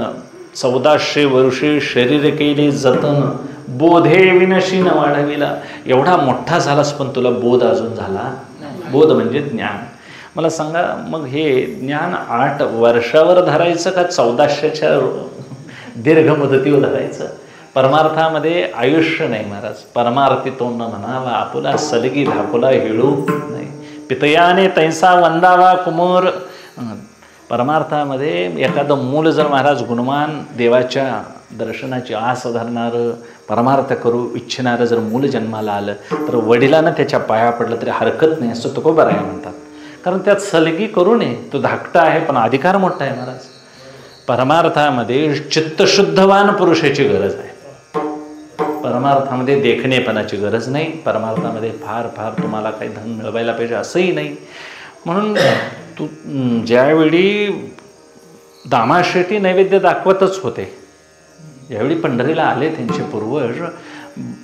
1400 वर्षे शरीर केले जतन, बोधे विनशी न वाढविला. एवढा मोठा झालास पण तुला बोध अजून झाला. बोध म्हणजे ज्ञान. मला सांगा, मग हे ज्ञान 8 वर्षावर धरायचं का 1400च्या दीर्घ मुदतीवर धरायचं? परमार्थामध्ये आयुष्य नाही महाराज. परमार्थी तोंड म्हणावा आपुला, सलगी धापुला हिळू नाही. पितयाने तैसा वंदावा कुमोर. परमार्थामध्ये एखादं मूल जर महाराज गुणवान, देवाच्या दर्शनाची आस धरणारं, परमार्थ करू इच्छिणारं जर मूल जन्माला आलं तर वडिलांना त्याच्या पाया पडलं तरी हरकत नाही असं तुकोबाराया म्हणतात. कारण त्यात सलगी करू नये. तो धाकटा आहे पण अधिकार मोठा आहे महाराज. परमार्थामध्ये चित्तशुद्धवान पुरुषाची गरज आहे. परमार्थामध्ये देखणेपणाची गरज नाही. परमार्थामध्ये फार फार तुम्हाला काही धन मिळवायला पाहिजे असंही नाही. म्हणून ज्यावेळी दामाशेटी नैवेद्य दाखवतच होते, ज्यावेळी पंढरीला आले त्यांचे पूर्वज,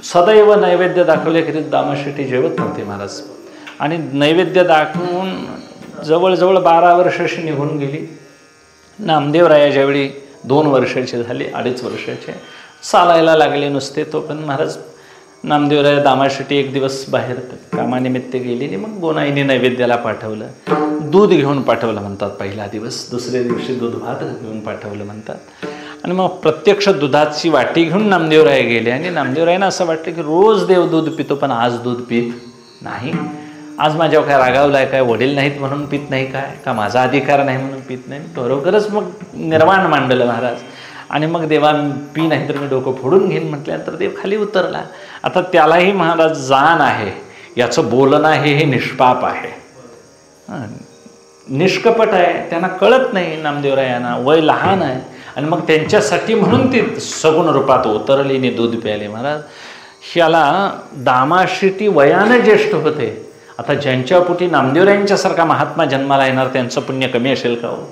सदैव नैवेद्य दाखवल्याखेरीज दामाशेटी जेवत नव्हते महाराज. आणि नैवेद्य दाखवून जवळजवळ 12 वर्षाशी निघून गेली. नामदेवराया ज्यावेळी 2 वर्षाचे झाले, 2.5 वर्षाचे, चालायला लागले नुसते, तो पण महाराज नामदेवराया दामाशेटी एक दिवस बाहेर कामानिमित्त गेलेली. मग गोनाईने नैवेद्याला पाठवलं, दूध घेऊन पाठवलं म्हणतात पहिला दिवस, दुसऱ्या दिवशी दूध भात घेऊन पाठवलं म्हणतात. आणि मग प्रत्यक्ष दुधाची वाटी घेऊन नामदेवराय गेले. आणि नामदेवरायांना असं वाटलं की रोज देव दूध पितो पण आज दूध पित नाही. आज माझ्यावर काय रागावलं आहे काय? वडील नाहीत म्हणून पित नाही काय? का माझा अधिकार नाही म्हणून पित नाही? बरोबरच मग निर्वाण मांडलं महाराज. आणि मग देवा पी नाही तर मी डोकं फोडून घेईन म्हटल्यानंतर देव खाली उतरला. आता त्यालाही महाराज जाण आहे, याचं बोलणं आहे हे निष्पाप आहे, निष्कपट आहे. त्यांना कळत नाही नामदेवरायांना, वय लहान आहे. आणि मग त्यांच्यासाठी म्हणून ती सगुण रूपात उतरलीने दूध प्यायले. महाराज ह्याला दामाशी ती वयाने ज्येष्ठ होते. आता ज्यांच्या पोटी नामदेवरायांच्यासारखा महात्मा जन्माला येणार त्यांचं पुण्य कमी असेल का हो?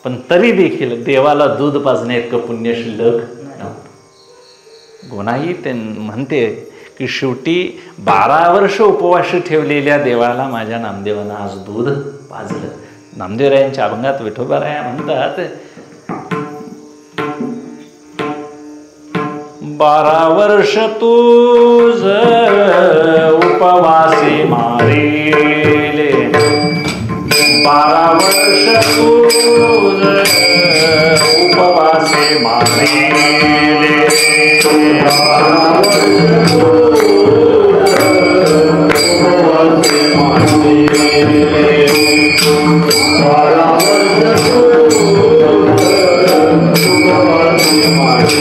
पण तरी देखील देवाला दूध पाजणे इतकं पुण्य शिल्लक नव्हतं. गोनाई ते म्हणते की शेवटी 12 वर्ष उपवास ठेवलेल्या देवाला माझ्या नामदेवानं आज दूध पाजलं. नामदेवरायांच्या अभंगात विठोबाराया म्हणतात 12 वर्ष तुझ उपवासी मारिले, 12 वर्ष तुझ उपवासी मारिले, 12 वर्ष उपवासी मारिले, 12 वर्ष उपवासी मारिले,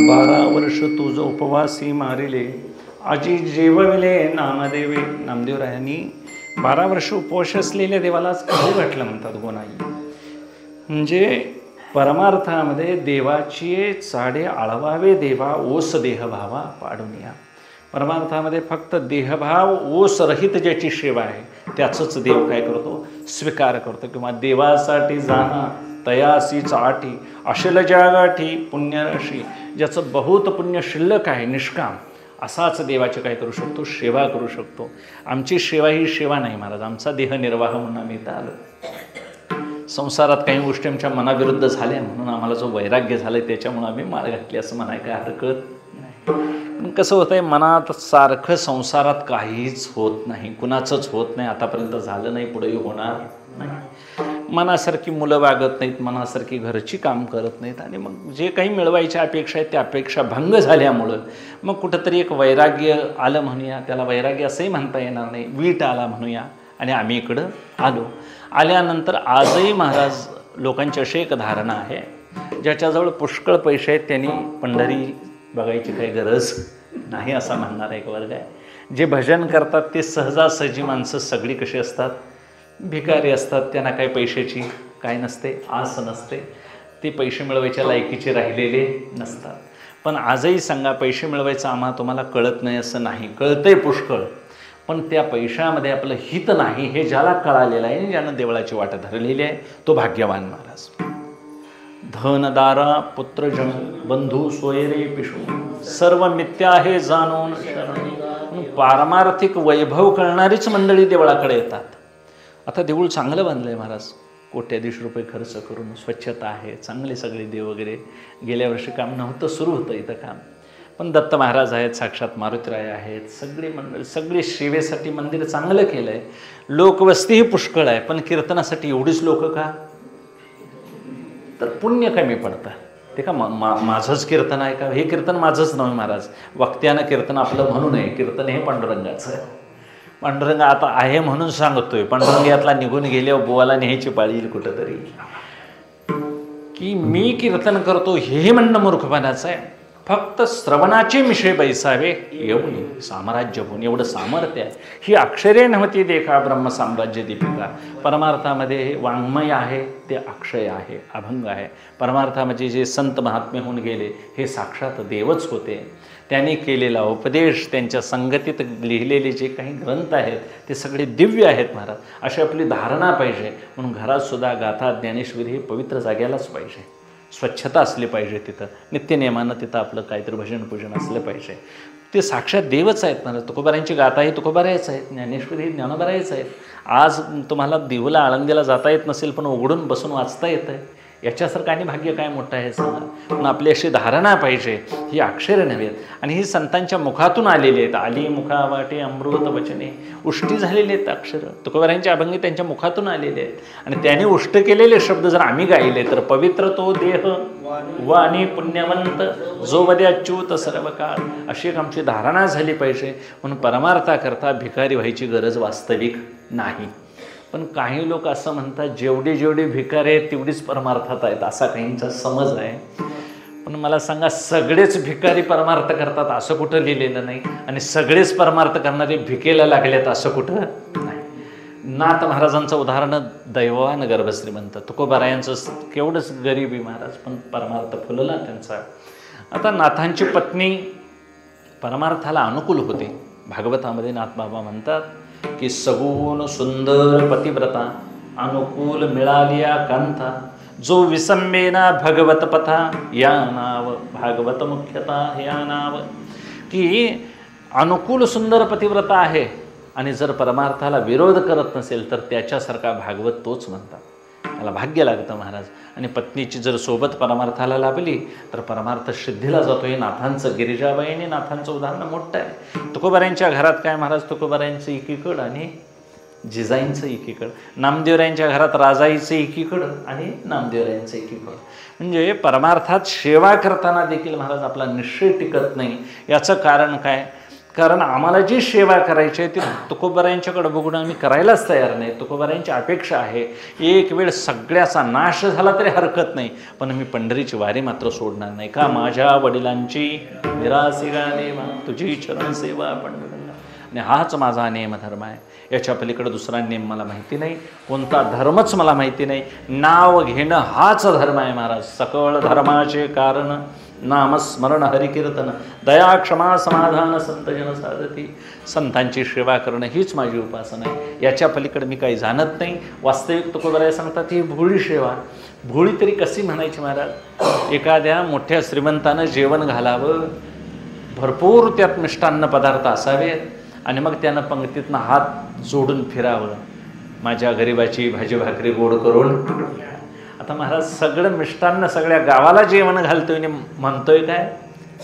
12 वर्ष उपवासी मारिले आजी जेवविले नामदेवे. नामदेवरायांनी 12 वर्ष उपवास असलेल्या देवालाच खाऊ घातलं म्हणतात गोनाई. म्हणजे परमार्थामध्ये देवाची चाडे आळवावे देवा ओस देहभावा पाडून या. परमार्थामध्ये फक्त देहभाव ओस रहित ज्याची सेवा आहे त्याचंच देव काय करतो, स्वीकार करतो. किंवा देवासाठी जाणं तयासी चाटी अशल जागाठी पुण्यराशी, ज्याचं बहुत पुण्य शिल्लक आहे निष्काम, असाच देवाचे काय करू शकतो, सेवा करू शकतो. आमची सेवा ही सेवा नाही महाराज, आमचा देहनिर्वाह म्हणून आम्ही इथं आलो. संसारात काही गोष्टी आमच्या मनाविरुद्ध झाल्या म्हणून आम्हाला जो वैराग्य झालं त्याच्यामुळे आम्ही माळ घातली असं म्हणाय काय हरकत नाही. कसं होतं आहे, मनात सारखं संसारात काहीच होत नाही, कुणाचंच होत नाही, आतापर्यंत झालं नाही, पुढेही होणार नाही. मनासारखी मुलं वागत नाहीत, मनासारखी घरची काम करत नाहीत, आणि मग जे काही मिळवायच्या अपेक्षा आहेत त्या अपेक्षा भंग झाल्यामुळं मग कुठंतरी एक वैराग्य आलं म्हणूया, त्याला वैराग्य असंही म्हणता येणार नाही, वीट आला म्हणूया, आणि आम्ही इकडं आलो. आल्यानंतर आजही महाराज लोकांची अशी एक धारणा आहे, ज्याच्याजवळ पुष्कळ पैसे आहेत त्यांनी पंढरी बघायची काही गरज नाही असा म्हणणारा एक वर्ग आहे. जे भजन करतात ते सहजासहजी माणसं सगळी कशी असतात, भिकारी असतात, त्यांना काही पैशाची काय नसते, आस नसते, ते पैसे मिळवायच्या लायकीचे राहिलेले नसतात. पण आजही सांगा, पैसे मिळवायचं तुम्हाला कळत नाही असं नाही, कळतंय पुष्कळ, पण त्या पैशामध्ये आपलं हित नाही हे ज्याला कळालेलं आहे, ज्यानं देवळाची वाट धरलेली आहे, तो भाग्यवान महाराज. धनदारा पुत्रजन बंधू सोयरे पिशू सर्व मिथ्या आहे जाणून शरण. पारमार्थिक वैभव कळणारीच मंडळी देवळाकडे येतात. आता देऊळ चांगलं बांधलं आहे महाराज, कोट्याधीश रुपये खर्च करून, स्वच्छता आहे, चांगले सगळे देव वगैरे. गेल्या वर्षी काम नव्हतं, सुरू होतं इथं काम, पण दत्त महाराज आहेत, साक्षात मारुतीराय आहेत, सगळी मंडळी, सगळी सेवेसाठी मंदिर चांगलं केलं आहे. लोकवस्तीही पुष्कळ आहे, पण कीर्तनासाठी एवढीच लोक का? तर पुण्य कमी पडतं ते का माझंच कीर्तन आहे का? हे कीर्तन माझंच नव्हे महाराज, वक्त्यानं कीर्तन आपलं म्हणू नये, कीर्तन हे पांडुरंगाचं आहे. पांडुरंग आता आहे म्हणून सांगतोय, पांडुरंग यातला निघून गेल्यावर बुवाला न्यायची पाळी येईल कुठंतरी. की मी कीर्तन करतो हे म्हणणं मूर्खपणाचं आहे. फक्त श्रवणाचे मिशे बैसावे येऊन साम्राज्य होऊन, एवढं सामर्थ्य आहे. ही अक्षरे नव्हती देखा ब्रह्मसाम्राज्य दीपिका. परमार्थामध्ये वाङ्मय आहे ते अक्षय आहे, अभंग आहे. परमार्थामध्ये जे संत महात्मे होऊन गेले हे साक्षात देवच होते. त्यांनी केलेला उपदेश, त्यांच्या संगतीत लिहिलेले जे काही ग्रंथ आहेत ते सगळे दिव्य आहेत महाराज. अशी आपली धारणा पाहिजे. म्हणून घरातसुद्धा गाथा ज्ञानेश्वरी ही पवित्र जाग्यालाच पाहिजे, स्वच्छता असली पाहिजे, तिथं नित्यनियमानं तिथं आपलं काहीतरी भजन पूजन असलं पाहिजे. ते साक्षात देवच आहेत महाराज. तुकोबारायांची गाथा ही तुकोबारायच आहेत, ज्ञानेश्वरी ही ज्ञानोबारायच आहेत. आज तुम्हाला देहूला आळंदीला जाता येत नसेल, पण उघडून बसून वाचता येतं आहे. याच्यासारखं आणि भाग्य काय मोठं आहे सांगा. पण आपली अशी धारणा पाहिजे, ही अक्षरं नव्हेत, आणि ही संतांच्या मुखातून आलेली आहेत. आली मुखा वाटे अमृत वचने, उष्टी झालेली आहेत अक्षरं. तुकोबारायांचे अभंग त्यांच्या मुखातून आलेले आहेत, आणि त्याने उष्ट केलेले शब्द जर आम्ही गायले तर पवित्र तो देह वाणी पुण्यवंत जो वदे अच्युत सर्व काळ, अशी एक आमची धारणा झाली पाहिजे. म्हणून परमार्थाकरता भिकारी व्हायची गरज वास्तविक नाही. पण काही लोक असं म्हणतात, जेवढी जेवढी भिकारी आहेत तेवढीच परमार्थात आहेत, असा काहींचा समज आहे. पण मला सांगा, सगळेच भिकारी परमार्थ करतात असं कुठं लिहिलेलं नाही, आणि सगळेच परमार्थ करणारे भिकेला लागलेत असं कुठं नाही. नाथ महाराजांचं उदाहरण दैवान गर्भश्रीमंत. तुकोबारायांचं केवढंच गरिबी महाराज, पण परमार्थ फुलला त्यांचा. आता नाथांची पत्नी परमार्थाला अनुकूल होते. भागवतामध्ये नाथबाबा म्हणतात की सगुण सुंदर पतिव्रता अनुकूल मिळालिया कांता, जो विसंबेना भगवत पथा या नाव भागवत मुख्यता या नाव. की अनुकूल सुंदर पतिव्रता आहे, आणि जर परमार्थाला विरोध करत नसेल तर त्याच्यासारखा भागवत तोच म्हणतात. त्याला भाग्य लागतं महाराज. आणि पत्नीची जर सोबत परमार्थाला लाभली तर परमार्थ सिद्धीला जातो. हे नाथांचं, गिरिजाबाई आणि नाथांचं उदाहरण मोठं आहे. तुकोबारायांच्या घरात काय महाराज, तुकोबारायांचं एकीकडं आणि जिजाईंचं एकीकडं, नामदेवरायांच्या घरात राजाईचं एकीकडं आणि नामदेवरायांचं एकीकडं. म्हणजे परमार्थात सेवा करताना देखील महाराज आपला निश्चय टिकत नाही. याचं कारण काय? कारण आम्हाला जी सेवा करायची आहे ती तुकोबारायांच्याकडे बघून आम्ही करायलाच तयार नाही. तुकोबारायांची अपेक्षा आहे, एक वेळ सगळ्याचा नाश झाला तरी हरकत नाही, पण मी पंढरीची वारी मात्र सोडणार नाही. का माझ्या वडिलांची निरासिगा देवा तुझी चरण सेवा पंढरंगा. आणि हाच माझा नेम धर्म आहे. याच्या पलीकडे दुसरा नेम मला माहिती नाही, कोणता धर्मच मला माहिती नाही. नाव घेणं हाच धर्म आहे महाराज. सकळ धर्माचे कारण नामस्मरण हरिकीर्तन दया क्षमा समाधान संतजन साधती. संतांची सेवा करणं हीच माझी उपासना आहे. याच्या पलीकडे मी काही जाणत नाही. वास्तविक तुकोबाराय सांगतात ही भोळी सेवा. भोळी तरी कशी म्हणायची महाराज? एखाद्या मोठ्या श्रीमंतानं जेवण घालावं, भरपूर त्यात मिष्टान्न पदार्थ असावेत, आणि मग त्यानं पंक्तीतनं हात जोडून फिरावं, माझ्या गरिबाची भाजी भाकरी गोड करून. आता महाराज सगळं मिष्टान्न सगळ्या गावाला जेवण घालतोय आणि म्हणतोय काय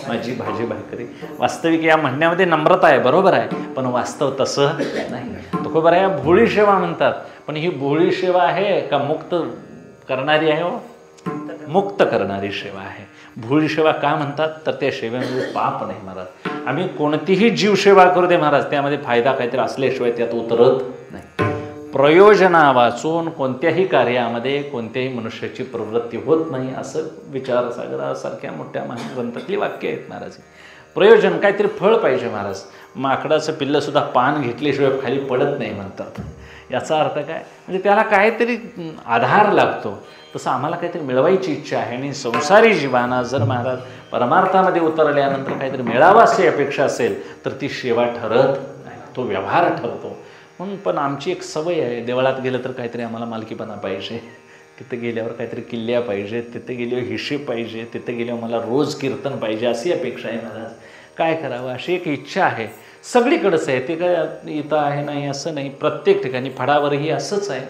माझी भाजी भाकरी. वास्तविक या म्हणण्यामध्ये नम्रता आहे, बरोबर आहे, पण वास्तव तसं नाही. तुकोबाराया भोळी सेवा म्हणतात, पण ही भोळी सेवा आहे का मुक्त करणारी आहे? हो, मुक्त करणारी सेवा आहे. भोळी सेवा का म्हणतात? तर त्या सेवेमध्ये पाप नाही महाराज. आम्ही कोणतीही जीवसेवा करू दे महाराज, त्यामध्ये फायदा काहीतरी असल्याशिवाय त्यात उतरत नाही. प्रयोजना वाचून कोणत्याही कार्यामध्ये कोणत्याही मनुष्याची प्रवृत्ती होत नाही, असं विचारसागरासारख्या मोठ्या महाग्रंथातली वाक्य आहेत महाराज. प्रयोजन काहीतरी फळ पाहिजे महाराज. माकडाचं पिल्लंसुद्धा पान घेतल्याशिवाय खाली पडत नाही म्हणतात. याचा अर्थ काय? म्हणजे त्याला काहीतरी आधार लागतो. तसं आम्हाला काहीतरी मिळवायची इच्छा आहे, आणि संसारी जीवाना जर महाराज परमार्थामध्ये उतरल्यानंतर काहीतरी मिळावं अशी अपेक्षा असेल तर ती सेवा ठरत नाही, तो व्यवहार ठरतो. म्हणून पण आमची एक सवय आहे, देवळात गेलं तर काहीतरी आम्हाला मालकीपणा पाहिजे, तिथे गेल्यावर काहीतरी किल्ल्या पाहिजे, तिथे गेल्यावर हिशेब पाहिजे, तिथे गेल्यावर मला रोज कीर्तन पाहिजे, अशी अपेक्षा आहे महाराज. काय करावं अशी एक इच्छा आहे. सगळीकडेच आहे ते, काय इथं आहे नाही असं नाही, प्रत्येक ठिकाणी फडावरही असंच आहे.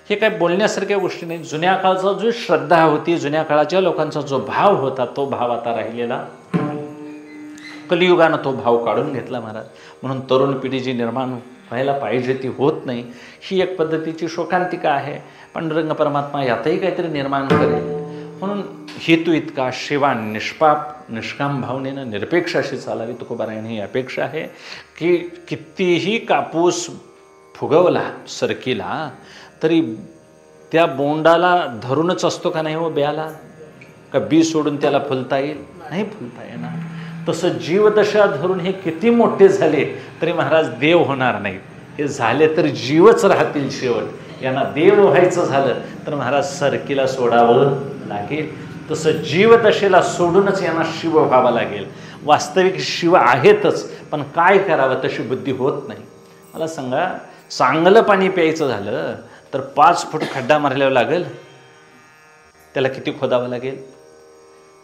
हे काय बोलण्यासारख्या गोष्टी नाही. जुन्या काळचा जो श्रद्धा होती, जुन्या काळाच्या लोकांचा जो भाव होता, तो भाव आता राहिलेला, कलियुगानं तो भाव काढून घेतला महाराज. म्हणून तरुण पिढी जी निर्माण व्हायला पाहिजे ती होत नाही. ही एक पद्धतीची शोकांतिका आहे. पांडुरंग परमात्मा यातही काहीतरी निर्माण करेल. म्हणून हेतू इतका सेवा निष्पाप निष्काम भावनेनं निरपेक्ष अशी चालावी, तुकोबारायांनी ही अपेक्षा आहे. की कितीही कापूस फुगवला सरकीला तरी त्या बोंडाला धरूनच असतो का नाही? हो, ब्याला का बी सोडून त्याला फुलता येईल? नाही फुलता येणार. तसं जीवदशा धरून हे किती मोठे झाले तरी महाराज देव होणार नाहीत. हे झाले तर जीवच राहतील शेवट. यांना देव व्हायचं झालं तर महाराज सरकीला सोडावं लागेल. तसं जीवदशेला सोडूनच यांना शिव व्हावं लागेल. वास्तविक शिव आहेतच, पण काय करावं तशी बुद्धी होत नाही. मला सांगा, चांगलं पाणी प्यायचं झालं तर 5 फूट खड्डा मारल्यावर लागेल, त्याला किती खोदावं लागेल?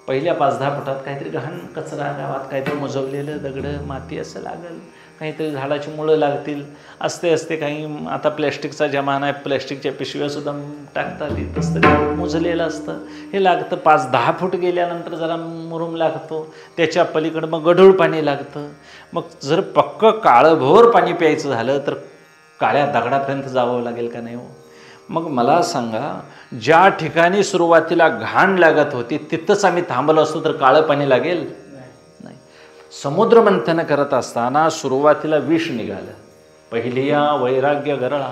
पहिल्या 5-10 फुटात काहीतरी घाण कचरा, गावात काहीतरी मुजवलेलं दगडं माती असं लागेल, काहीतरी झाडाची मुळं लागतील, असते काही. आता प्लॅस्टिकचा जमाना आहे, प्लॅस्टिकच्या पिशव्यासुद्धा टाकतात, तसं मुजलेलं असतं. हे लागतं. 5-10 फूट गेल्यानंतर जरा मुरुम लागतो, त्याच्या पलीकडं मग गढूळ पाणी लागतं. मग जर पक्कं काळभोर पाणी प्यायचं झालं तर काळ्या दगडापर्यंत जावं लागेल का नाही? हो, मग मला सांगा, ज्या ठिकाणी सुरुवातीला घाण लागत होती तिथंच आम्ही थांबलो असतो तर काळं पाणी लागेल? नाही. समुद्र मंथन करत असताना सुरुवातीला विष निघालं. पहिलिया वैराग्य गरळा,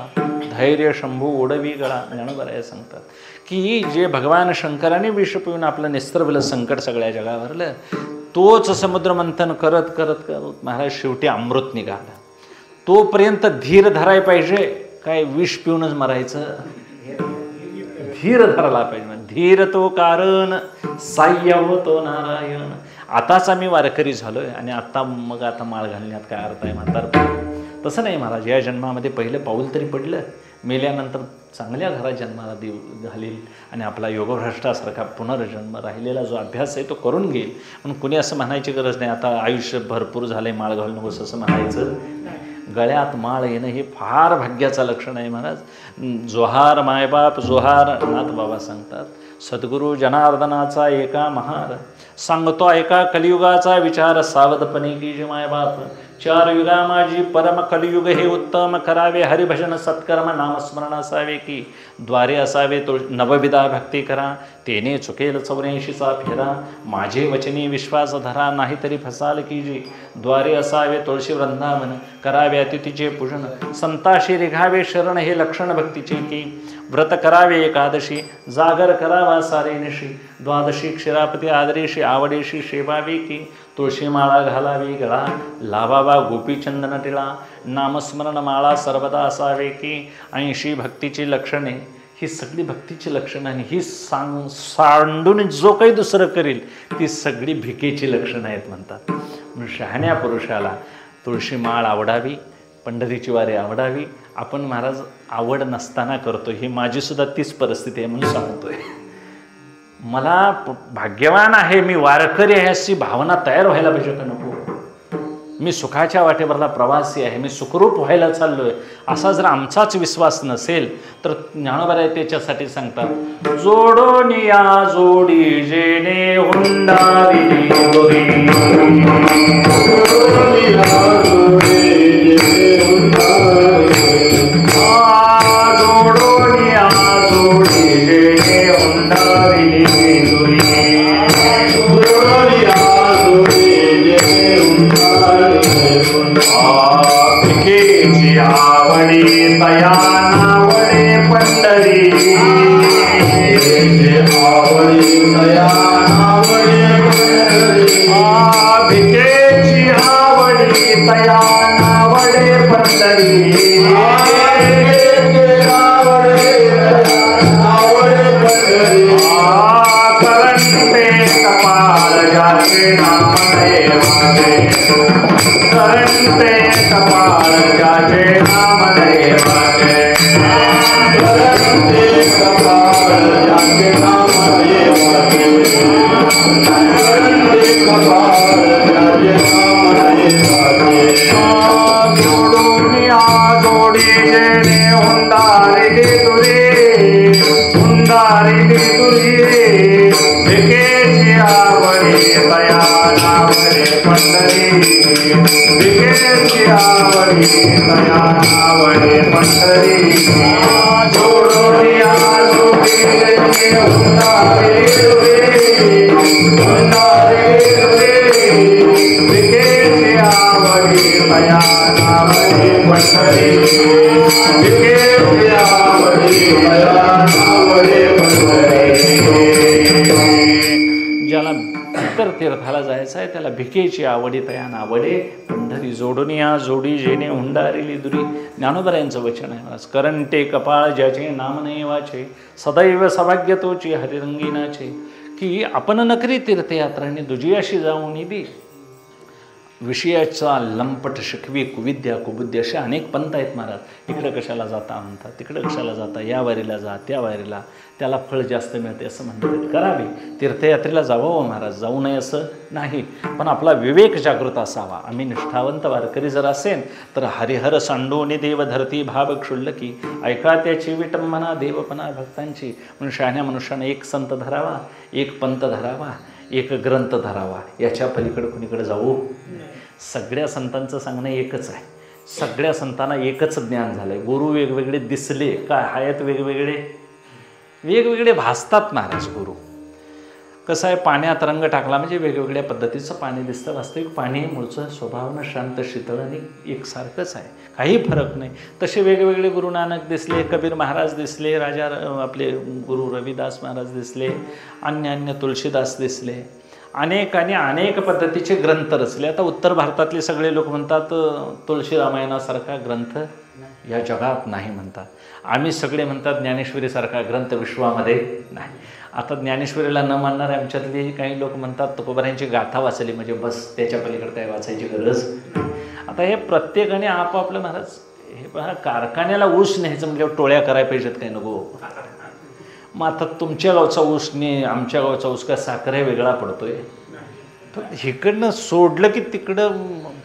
धैर्य शंभू ओढवी गळा. ज्ञानोबराय सांगतात की जे भगवान शंकराने विष पिऊन आपलं निस्तरवलं संकट सगळ्या जगावरलं, तोच समुद्र मंथन करत करत करत महाराज शेवटी अमृत निघालं. तोपर्यंत धीर धरायला पाहिजे. काय विष पिऊनच मरायचं? धीर धरला पाहिजे. धीर तो कारण साह्य होतो नारायण. आताच आम्ही वारकरी झालोय आणि आता माळ घालण्यात काय अर्थ आहे म्हातारपण? तसं नाही महाराज. या जन्मामध्ये पहिलं पाऊल तरी पडलं, मेल्यानंतर चांगल्या घरात जन्माला घालील आणि आपला योगभ्रष्टासारखा पुनर्जन्म राहिलेला जो अभ्यास आहे तो करून घेईल. म्हणून कुणी असं म्हणायची गरज नाही आता आयुष्य भरपूर झालंय माळ घालू नकोस असं म्हणायचं. गळ्यात माळ येणं हे फार भाग्याचं लक्षण आहे महाराज. जोहार मायबाप जोहार. नाथ बाबा सांगतात, सद्गुरू जनार्दनाचा एका महार, सांगतो ऐका कलियुगाचा विचार, सावधपणे की जे मायबाप. 4 युगा माझी परम कलियुग हे उत्तम करावे, हरिभजन सत्कर्म नामस्मरण असावे की. द्वारे असावे तो नवविधा भक्ती करा, तेने चुकेल 84चा फेरा. माझे वचनी विश्वास धरा, नाहीतरी फसाल की जी. द्वारे असावे तुळशी वृंदावन, करावे अतिथीचे पूजन. संताशी रिघावे शरण हे लक्षण भक्तीचे की. व्रत करावे एकादशी, जागर करावा सारे निशी. द्वादशी क्षीरापती आदरेशी, आवडेशी सेवावी की. तुळशी माळा घालावी गळा, लावावा गोपीचंदन टिळा. नामस्मरण माळा सर्वदा असावे की. 80 भक्तीची लक्षणे, ही सगळी भक्तीची लक्षणं. आणि ही सांडून जो काही दुसरं करील ती सगळी भिकेची लक्षणं आहेत म्हणतात. म्हणून शहाण्या पुरुषाला तुळशी माळ आवडावी, पंढरीची वारी आवडावी. आपण महाराज आवड नसताना करतो, ही माझीसुद्धा तीच परिस्थिती आहे म्हणून सांगतोय. मला भाग्यवान आहे, मी वारकरी आहे अशी भावना तयार व्हायला पाहिजे का नको? मी सुखाच्या वाटेवरला प्रवासी आहे, मी सुखरूप व्हायला चाललोय असा जर आमचाच विश्वास नसेल तर ज्ञानोबा त्याच्यासाठी सांगतात, जोडून या जोडी जेणे हुंडावी गोरी. भिकेची आवडी तया नावडे पंढरी आवडी तया नावडे भिकेची आवडी तया नावडे पंढरी करंटे कपाळ ज्याचे नाम देवाचे करंटे कपाळ ज्याचे नाम देवाचे करंटे कपाळ ज्याचे नाम देवाचे करंटे कपाळ ज्याचे नाम देवाचे जोडून या जोडी जेणे हुंडारिली दुरी हुंडारिली दुरी भिकेची आवडी तया नावडे पंढरी भिकेची आवडी तया नावडे पंढरी जोडून या जोडी जेणे हुंडारिली दुरी हुंडारिली दुरी भिकेची आवडी तया नावडे पंढरी भिकेची आवडी तया नावडे पंढरी. ज्याला इतर तीर्थाला जायचं आहे त्याला भिकेची आवडी तया नावडे पंढरी जोडून या जोडी जेणे हुंडारिली दुरी. ज्ञानोबरायांचं वचन आहे महाराज. करंटे कपाळ ज्याचे नाम नैवाचे सदैव सौभाग्य तोची हरिरंगीनाचे. की आपण नकरी तीर्थयात्रांनी दुजियाशी जाऊन बी विषयाचा लंपट शिकवी कुविद्या कुबुद्धी असे अनेक पंथ आहेत महाराज. इकडं कशाला जाता म्हणतात, तिकडं कशाला जाता, या वारीला जा त्या वारीला, त्याला फळ जास्त मिळते असं म्हणतात. करावे तीर्थयात्रेला जावं महाराज, जाऊ नये असं नाही, पण आपला विवेक जागृत असावा. आम्ही निष्ठावंत वारकरी जर असेल तर हरिहर सांडोनी देव धरती भाव क्षुल्लकी ऐका त्याची विटंबना देवपणा भक्तांची. म्हणून शहाण्या मनुष्यानं एक संत धरावा, एक पंथ धरावा, एक ग्रंथ धरावा, याच्या पलीकडे कुणीकडे जाऊ. सगळ्या संतांचं सांगणं एकच आहे. सगळ्या संतांना एकच ज्ञान झालं आहे. गुरु वेगवेगळे दिसले काय आहेत, वेगवेगळे वेगवेगळे भासतात महाराज गुरु. कसं आहे, पाण्यात रंग टाकला म्हणजे वेगवेगळ्या पद्धतीचं पाणी दिसतं. वास्तविक पाणी मूळचं स्वभावानं शांत शीतळ आणि एकसारखंच आहे, काही फरक नाही. तसे वेगवेगळे गुरु नानक दिसले, कबीर महाराज दिसले, राजा आपले गुरु रविदास महाराज दिसले, अन्य तुळशीदास दिसले. अनेक आणि अनेक पद्धतीचे ग्रंथ रचले. आता उत्तर भारतातले सगळे लोक म्हणतात तुळशी रामायणासारखा ग्रंथ या जगात नाही म्हणतात. आम्ही सगळे म्हणतात ज्ञानेश्वरीसारखा ग्रंथ विश्वामध्ये नाही. आता ज्ञानेश्वरीला न मानणारे आमच्यातले काही लोक म्हणतात तुकोबारायांची गाथा वाचली म्हणजे बस, त्याच्या पलीकडे काय वाचायची गरज. आता हे प्रत्येकाने आपापलं महाराज हे पहा, कारखान्याला ऊस न्यायचं म्हणजे टोळ्या करायला पाहिजेत काय नको. मग आता तुमच्या गावचा ऊस ने आमच्या गावचा ऊस काय साखर वेगळा पडतोय. तर इकडनं सोडलं की तिकडं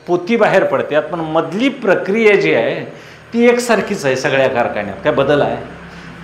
पोती बाहेर पडते. पण मधली प्रक्रिया जी आहे ती एकसारखीच आहे सगळ्या कारखान्यात, काय बदल आहे.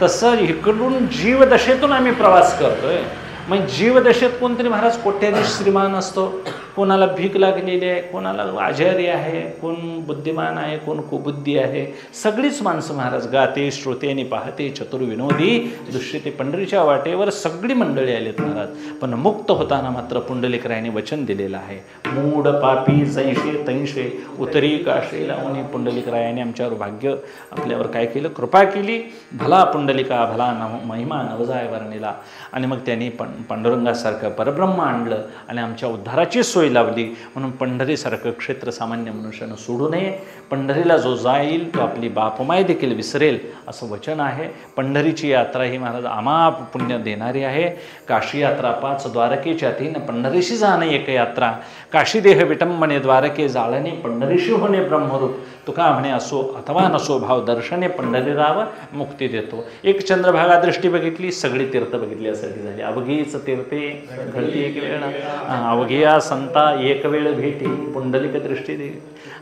तसं इकडून जीवदशेतून आम्ही प्रवास करतोय. मग जीवदशेत कोणतरी महाराज कोट्याधीश श्रीमान असतो, कोणाला भीक लागलेली आहे, कोणाला आजारी आहे, कोण बुद्धिमान आहे, कोण कुबुद्धी आहे. सगळीच माणसं महाराज गाते श्रोते आणि पाहते चतुर्विनोदी दुष्यते पंढरीच्या वाटेवर सगळी मंडळी आलेत महाराज. पण मुक्त होताना मात्र पुंडलिकरायाने वचन दिलेलं आहे, मूड पापी जैशे तैशे उतरी काशे लावणी. पुंडलिकरायाने आमच्यावर भाग्य आपल्यावर काय केलं, कृपा केली. भला पुंडलिका भला महिमा नवजाय वर्णिला. आणि मग त्यांनी पांडुरंगासारखं परब्रह्म आणलं आणि आमच्या उद्धाराची सोय लावली. म्हणून पंढरीसारखं क्षेत्र सामान्य मनुष्यानं सोडू नये. पंढरीला जो जाईल तो आपली बापमाय देखील विसरेल असं वचन आहे. पंढरीची यात्रा ही महाराज अमाप पुण्य देणारी आहे. काशी यात्रा 5 द्वारकेच्या 3 पंढरीशी जाणे एक यात्रा. काशी देह विटंबने द्वारके जाळणे पंढरीशी होणे ब्रह्मरूप. तुका म्हणे असो अथवा नसो भाव दर्शने पंढरीराव मुक्ती देतो. एक चंद्रभागा दृष्टी बघितली, सगळी तीर्थ बघितली यासाठी झाली. अवघीच तीर्थे घडती एक वेळ, अवघिया संता एक वेळ भेटी पुंडलिक दृष्टी दे.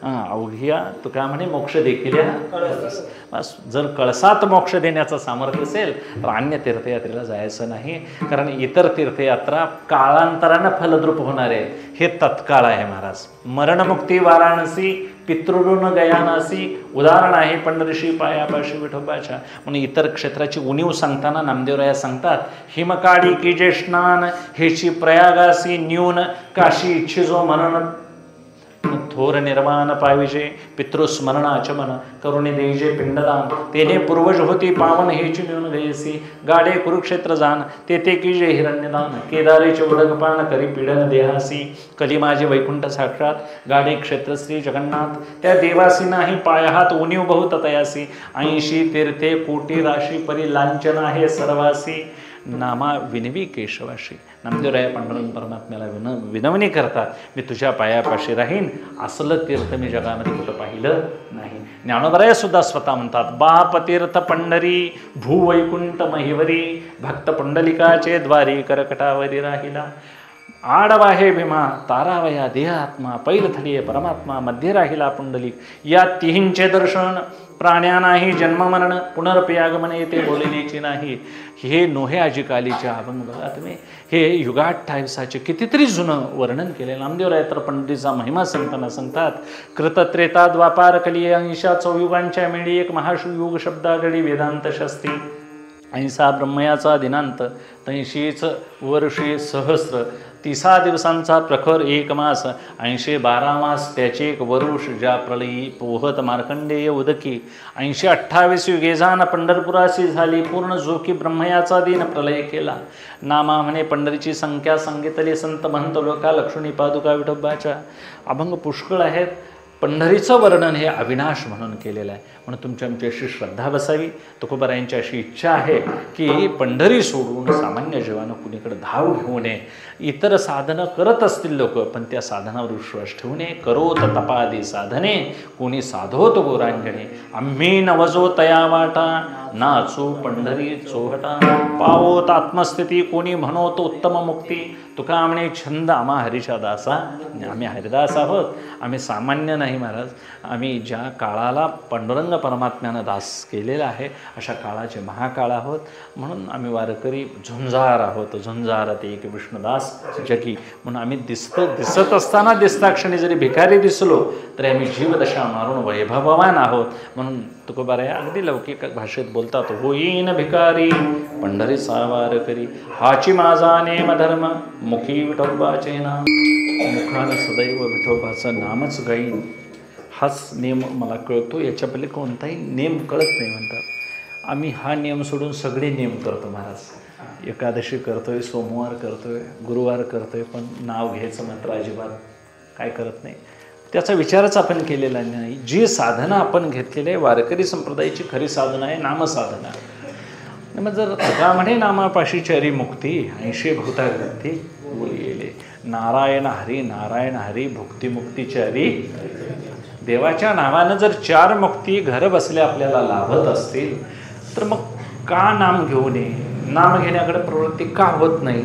अवघिया तुका म्हणे मोक्ष देखील बस. जर कळसात मोक्ष देण्याचं सामर्थ्य असेल तर अन्य तीर्थयात्रेला जायचं नाही. कारण इतर तीर्थयात्रा काळांतरानं फलद्रूप होणार आहे, हे तत्काळ आहे महाराज. मरणमुक्ती वाराणसी पितृऋण गयानासी उदाहरण आहे पंढरीशी पायापाशी विठोबाच्या. म्हणून इतर क्षेत्राची उणीव सांगताना नामदेवराया सांगतात, हिमकाडी की जे स्नान हेची प्रयागासी न्यून काशी इच्छिजो मरण थोर निर्माण पाविजे पितृस्मरणाचमन करुणी देजे पिंडदान तेने पूर्वज होती पावन हेची मिळून गयसी गाडे कुरुक्षेत्र जाण तेथे कीजे हिरण्यदान केदारेचे उडकपान करी पीडन देहासी कली माझे वैकुंठ साक्षात गाडे क्षेत्रश्री जगन्नाथ त्या देवासी नाही पायहात उणीव बहुत तयासी 80 तीर्थे कोटी राशी परी लांछन आहे सर्वासी नामा विनवी केशवाशी नामदेवराया पांडुरंग परमात्म्याला विनवणी करतात मी तुझ्या पायापाशी राहीन असलं तीर्थ मी जगामध्ये कुठं पाहिलं नाही ज्ञानोबराया सुद्धा स्वतः म्हणतात बाप तीर्थ पंढरी भूवैकुंठ महिवरी भक्त पुंडलिकाचे द्वारी करकटावरी राहिला आडवा हे भीमा तारावया देह आत्मा पैलथडीये परमात्मा मध्ये राहिला पुंडलिक या तिहींचे दर्शन प्राण्यांनाही जन्ममरण पुनर्पयागमन येते बोललेची नाही हे नोहे आजिकालीच्या अभंग बघा तुम्ही हे युगाठ्ठावीसाचे कितीतरी जुनं वर्णन केले नामदेवराय तर पंडितचा महिमा सांगताना सांगतात कृतत्रेता द्वापार कलिये 80 चौयुगांच्या मेळी एक महाशिवयुग शब्दागडी वेदांत शस्ती 80 ब्रह्मयाचा दिनांत 83 वर्षे सहस्र 30 दिवसांचा प्रखर 1 मास 80 12 मास त्याचे 1 वरुष ज्या प्रलयी पोहत मार्कंडेय उदकी 80 28 युगे जाण पंढरपुराशी झाली पूर्ण जोकी ब्रह्मयाचा दिन प्रलय केला नामा म्हणे पंढरीची संख्या सांगितली संत महंत लोका लक्ष्मी पादुका विठोबाच्या अभंग पुष्कळ आहेत पंढरीचं वर्णन हे अविनाश म्हणून केलेलं आहे म्हणून तुमच्या आमच्याशी श्रद्धा बसावी तुकोबारायांची अशी इच्छा आहे की पंढरी सोडून सामान्य जीवानं कुणीकडे धाव घेऊ नये इतर साधनं करत असतील लोक पण त्या साधनावर विश्वास ठेवू नये करोत तपादी साधने कोणी साधोत गोरांगणे आम्ही नवजो तया वाटा नाचो पंढरी चोहटा पावोत आत्मस्थिती कोणी म्हणोत उत्तम मुक्ती तुका म्हणे छंद आम्हा हरीच्या दासा आम्ही हरिदास आहोत आम्ही सामान्य नाही महाराज आम्ही ज्या काळाला पांडुरंग परमात्म्यानं दास केलेला आहे अशा काळाचे महाकाळ आहोत म्हणून आम्ही वारकरी झुंजार आहोत झुंजारत एक विष्णुदास जगी म्हणून आम्ही दिसत असताना दिसताक्षणी जरी भिकारी दिसलो तरी आम्ही जीवदशा मारून वैभववान आहोत म्हणून तुकोबाराया अगदी लौकिक भाषेत बोलतात होईन भिकारी पंढरीचा वारकरी हाची माझा नेम धर्म मुखी विठोबाचे नाम मुखानं सदैव विठोबाचं नामच गाईन हाच नेम मला कळतो याच्या पहिले कोणताही नेम कळत नाही म्हणतात आम्ही हा नियम सोडून सगळे नियम करतो महाराज एकादशी करतोय सोमवार करतोय गुरुवार करतोय पण नाव घ्यायचं मात्र अजिबात काय करत नाही त्याचा विचारच आपण केलेला नाही जी साधना आपण घेतलेली आहे वारकरी संप्रदायाची खरी साधना आहे नामसाधना मग जर तुका म्हणे नामापाशी चरी मुक्ती 80 भूता ग्रंथी बोलिले नारायण हरी भुक्तिमुक्तीची हरी देवाच्या नावानं जर 4 मुक्ती घर बसल्या आपल्याला लाभत असतील तर मग का नाम घेऊ नये नाम घेण्याकडे प्रवृत्ती का होत नाही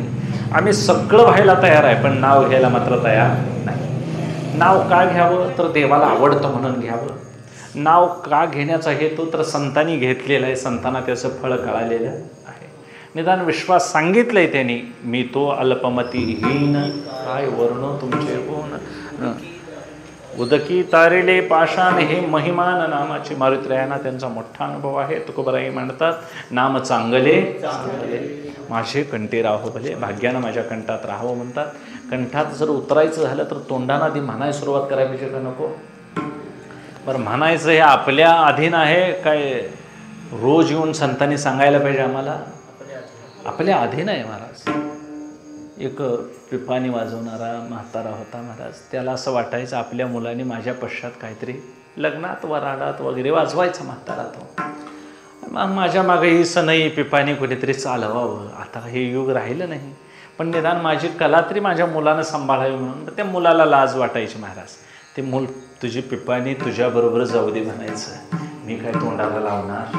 आम्ही सगळं व्हायला तयार आहे पण नाव घ्यायला मात्र तयार नाही नाव का घ्यावं तर देवाला आवडतं म्हणून घ्यावं नाव का घेण्याचा हेतू तर संतांनी घेतलेला आहे संतांना त्याचं फळ कळालेलं आहे निदान विश्वास सांगितलंय त्यांनी मी तो अल्पमतीहीन काय वर्ण तुमचे गुण उदकी तारेले पाषाण हे महिमान नामाची मारुतीरायांना त्यांचा मोठा अनुभव आहे तुकोबाराई म्हणतात नाम चांगले माझे कंठी राहो भले भाग्यानं माझ्या कंठात राहावं म्हणतात कंठात जर उतरायचं झालं तर तोंडानं आधी म्हणायला सुरुवात करायला पाहिजे का नको बरं म्हणायचं हे आपल्या अधीन आहे काय रोज येऊन संतांनी सांगायला पाहिजे आम्हाला आपल्या अधीन आहे महाराज एक पिपाणी वाजवणारा म्हातारा होता महाराज त्याला असं वाटायचं आपल्या मुलांनी माझ्या पश्चात काहीतरी लग्नात वराडात वगैरे वाजवायचा म्हातारा तो मग माझ्या मागे ही सनई पिपाणी कुठेतरी चालवावं आता हे युग राहिलं नाही पण निदान माझी कला तरी माझ्या मुलानं सांभाळावी म्हणून त्या मुलाला लाज वाटायची महाराज ते मूल तुझी पिपाणी तुझ्याबरोबर जाऊ दे म्हणायचं मी काय तोंडाला लावणार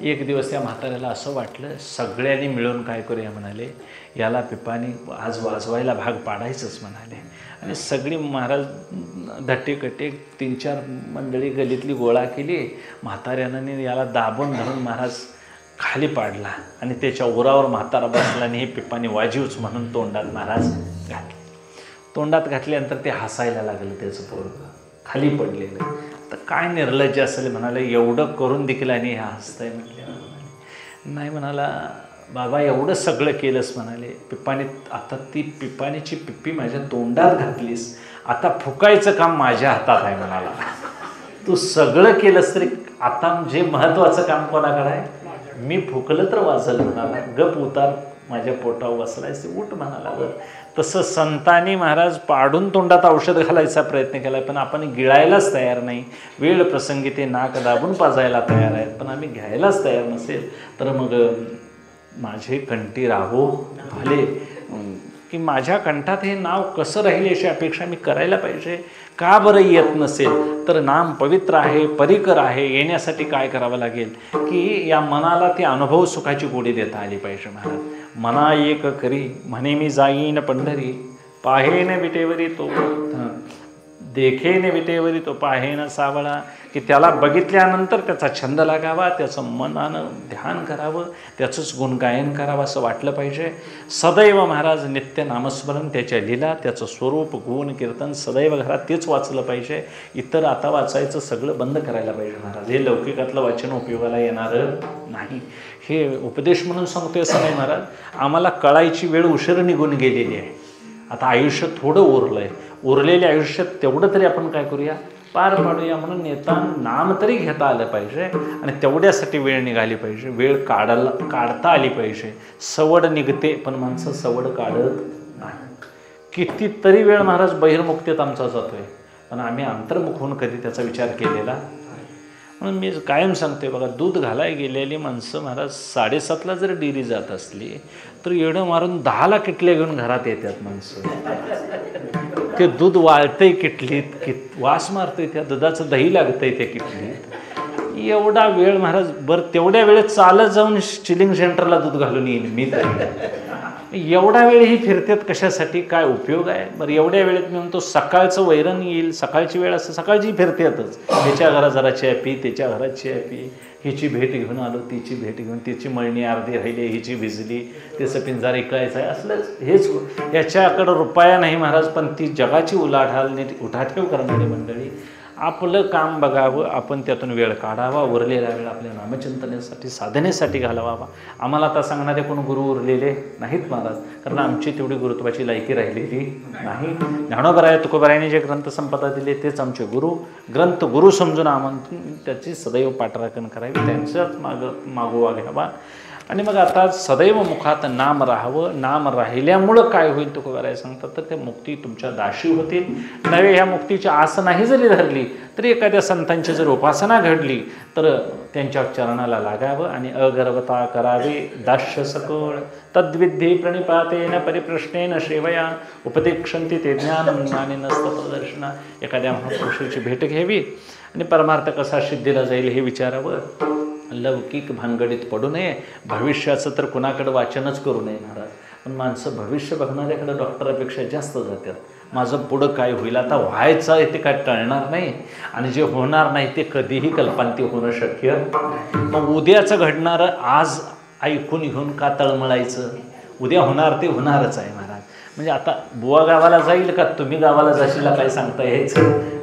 एक दिवस त्या म्हाताऱ्याला असं वाटलं सगळ्यांनी मिळून काय करूया म्हणाले याला पिपाणी आज वाजवायला भाग पाडायचंच म्हणाले आणि सगळी महाराज धट्टेकट्टे 3-4 मंडळी गलीतली गोळा केली म्हाताऱ्यानं याला दाबून धरून महाराज खाली पाडला आणि त्याच्या उरावर म्हातारा बसला आणि हे पिपाणी वाजीवच म्हणून तोंडात महाराज घातले तोंडात घातल्यानंतर ते हसायला लागलं त्याचं पोरगं खाली पडलेलं तर काय निर्लज्ज असेल म्हणाले एवढं करून देखील आणि हे हसतंय म्हटलं नाही म्हणाला बाबा एवढं सगळं केलंस म्हणाले पिपाणी आता ती पिपाणीची पिप्पी माझ्या तोंडात घातलीस आता फुकायचं काम माझ्या हातात आहे म्हणाला. तू सगळं केलंस तरी आता जे महत्वाचं काम कोणाकडे आहे? मी फुकलं तर वाचल म्हणाला. गप उतार माझ्या पोटावर बसलायचे, उठ म्हणाला. तसं संतांनी महाराज पाडून तोंडात औषध घालायचा प्रयत्न केला, पण आपण गिळायलाच तयार नाही. वेळ प्रसंगी ते नाक दाबून पाजायला तयार आहेत, पण आम्ही घ्यायलाच तयार नसेल तर मग माझे कंठी राहो भले, की माझ्या कंठात हे नाव कसं राहील याची अपेक्षा मी करायला पाहिजे. का बरं येत नसेल तर नाम पवित्र आहे, परिकर आहे. येण्यासाठी काय करावं लागेल की या मनाला ती अनुभव सुखाची गोडी देता आली पाहिजे. महाराज मना एक करी म्हणे मी जाईन पंढरी, पाहेन विटेवरी तो देखेन विटेवरी तो पाहेन सावळा, की त्याला बघितल्यानंतर त्याचा छंद लागावा, त्याचं मनानं ध्यान करावं, त्याचंच गुणगायन करावं असं वाटलं पाहिजे. सदैव महाराज नित्य नामस्मरण, त्याच्या लीला, त्याचं स्वरूप, गुण, कीर्तन सदैव घरात तेच वाचलं पाहिजे. इतर आता वाचायचं सगळं बंद करायला पाहिजे महाराज. हे लौकिकातलं वाचन उपयोगाला येणारं नाही. हे उपदेश म्हणून सांगतोय असं नाही महाराज. आम्हाला कळायची वेळ उशीर निघून गेलेली आहे. आता आयुष्य थोडं उरलं आहे. उरलेल्या आयुष्यात तेवढं तरी आपण काय करूया, पार पाडूया. म्हणून येताना नाम तरी घेता आलं पाहिजे आणि तेवढ्यासाठी वेळ निघाली पाहिजे. वेळ काढता आली पाहिजे. सवड निघते पण माणसं सवड काढत नाही. कितीतरी वेळ महाराज बहिर्मुक्तेत आमचा जातोय, पण आम्ही अंतर्मुख होऊन कधी त्याचा विचार केलेला. म्हणून मी कायम सांगते बघा, दूध घालायला गेलेली माणसं महाराज 7:30ला जर डेअरी जात असली तर एवढं मारून 10ला किटल्या घेऊन घरात येतात माणसं. ते दूध वाळतंय किटलीत, वास मारतोय, त्या दुधाचं दही लागतंय त्या किटलीत. एवढा वेळ महाराज, बरं तेवढ्या वेळेत चालत जाऊन चिलिंग सेंटरला दूध घालून येईल मी तरी. एवढा वेळ ही फिरतात कशासाठी, काय उपयोग आहे? बरं एवढ्या वेळेत मी म्हणतो सकाळचं वैरण येईल, सकाळची वेळ असं सकाळची फिरतातच. त्याच्या घरात जरा चहा पी, त्याच्या घरात चहा पी, हिची भेट घेऊन आलो, तिची भेट घेऊन, तिची मळणी अर्धी राहिली, हिची भिजली, त्याचं पिंजार इकायचं आहे, असलंच हेच. याच्याकडं रुपया नाही महाराज, पण ती जगाची उलाढाल उठाठेव करणारी मंडळी. आपलं काम बघावं, आपण त्यातून वेळ काढावा, उरलेला वेळ आपल्या नामचिंतनासाठी, साधनेसाठी घालवावा. आम्हाला आता सांगणारे कोण गुरु उरलेले नाहीत महाराज, कारण आमची तेवढी गुरुत्वाची लायकी राहिलेली नाही. ज्ञानोबराय तुकोबरायांनी जे ग्रंथसंपदा दिले तेच आमचे गुरु. ग्रंथ गुरु समजून आमंत्रण त्याची सदैव पाठराखण करावी, त्यांच्याच मागोवा घ्यावा. आणि मग आता सदैव मुखात नाम राहावं. नाम राहिल्यामुळं काय होईल तुकोबराय सांगतात, तर ते मुक्ती तुमच्या दाशी होतील. नव्हे ह्या मुक्तीची आस नाही जरी धरली तरी एखाद्या संतांची जर उपासना घडली तर त्यांच्या चरणाला लागावं आणि अगर्वता करावे. दास्य सकळ तद्विद्धी प्रणिपातेन परिप्रश्नेन सेवया उपदेक्षन्ति ते ज्ञानाने नसतं प्रदर्शना. एखाद्या महापुरुषाची भेट घ्यावी आणि परमार्थ कसा सिद्धीला जाईल हे विचारावं. लौकिक भानगडीत पडू नये. भविष्याचं तर कुणाकडं वाचनच करू नये महाराज. पण माणसं भविष्य बघणाऱ्याकडे डॉक्टरापेक्षा जास्त जातात. माझं पुढं काय होईल, आता व्हायचं आहे ते काय टळणार नाही, आणि जे होणार नाही ते कधीही कल्पांती होणं शक्य. मग उद्याचं घडणारं आज ऐकून घेऊन का तळमळायचं? उद्या होणार ते होणारच आहे महाराज. म्हणजे आता बुवा गावाला जाईल का तुम्ही गावाला जाशीला काय सांगता यायचं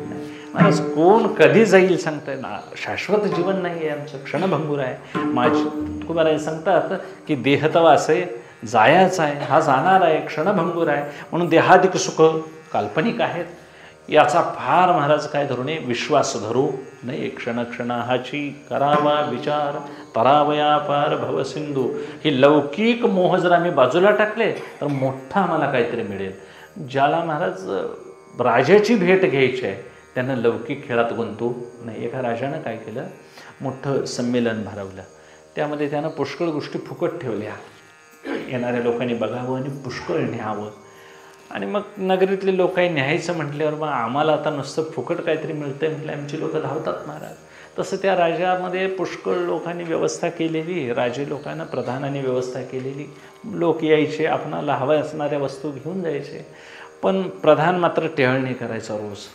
महाराज? कोण कधी जाईल सांगताय ना. शाश्वत जीवन नाही आहे आमचं, क्षणभंगूर आहे. माझी तुकोबराय सांगतात की देहतवास आहे, जायचं आहे, हा जाणार आहे, क्षणभंगूर आहे. म्हणून देहादिक सुख काल्पनिक आहेत. याचा फार महाराज काय धरू नये, विश्वास धरू नये. क्षणक्षणाची करावा विचार, तरावया पार भवसिंधू. ही लौकिक मोह जर आम्ही बाजूला टाकले तर मोठा आम्हाला काहीतरी मिळेल. ज्याला महाराज राजाची भेट घ्यायची आहे त्यानं लौकिक खेळात गुंतू नाही. एका राजानं काय केलं, मोठं संमेलन भरवलं. त्यामध्ये त्यानं पुष्कळ गोष्टी फुकट ठेवल्या. येणाऱ्या लोकांनी बघावं आणि पुष्कळ न्यावं. आणि मग नगरीतले लोकांनी न्यायचं म्हटल्यावर मग आम्हाला आता नुसतं फुकट काहीतरी मिळतंय म्हटलं आमची लोकं धावतात महाराज. तसं त्या राजामध्ये पुष्कळ लोकांनी व्यवस्था केलेली. राजे लोकांना प्रधानाने व्यवस्था केलेली. लोक यायचे, आपणाला हव्या असणाऱ्या वस्तू घेऊन जायचे. पण प्रधान मात्र टेहळणी करायचा. रोज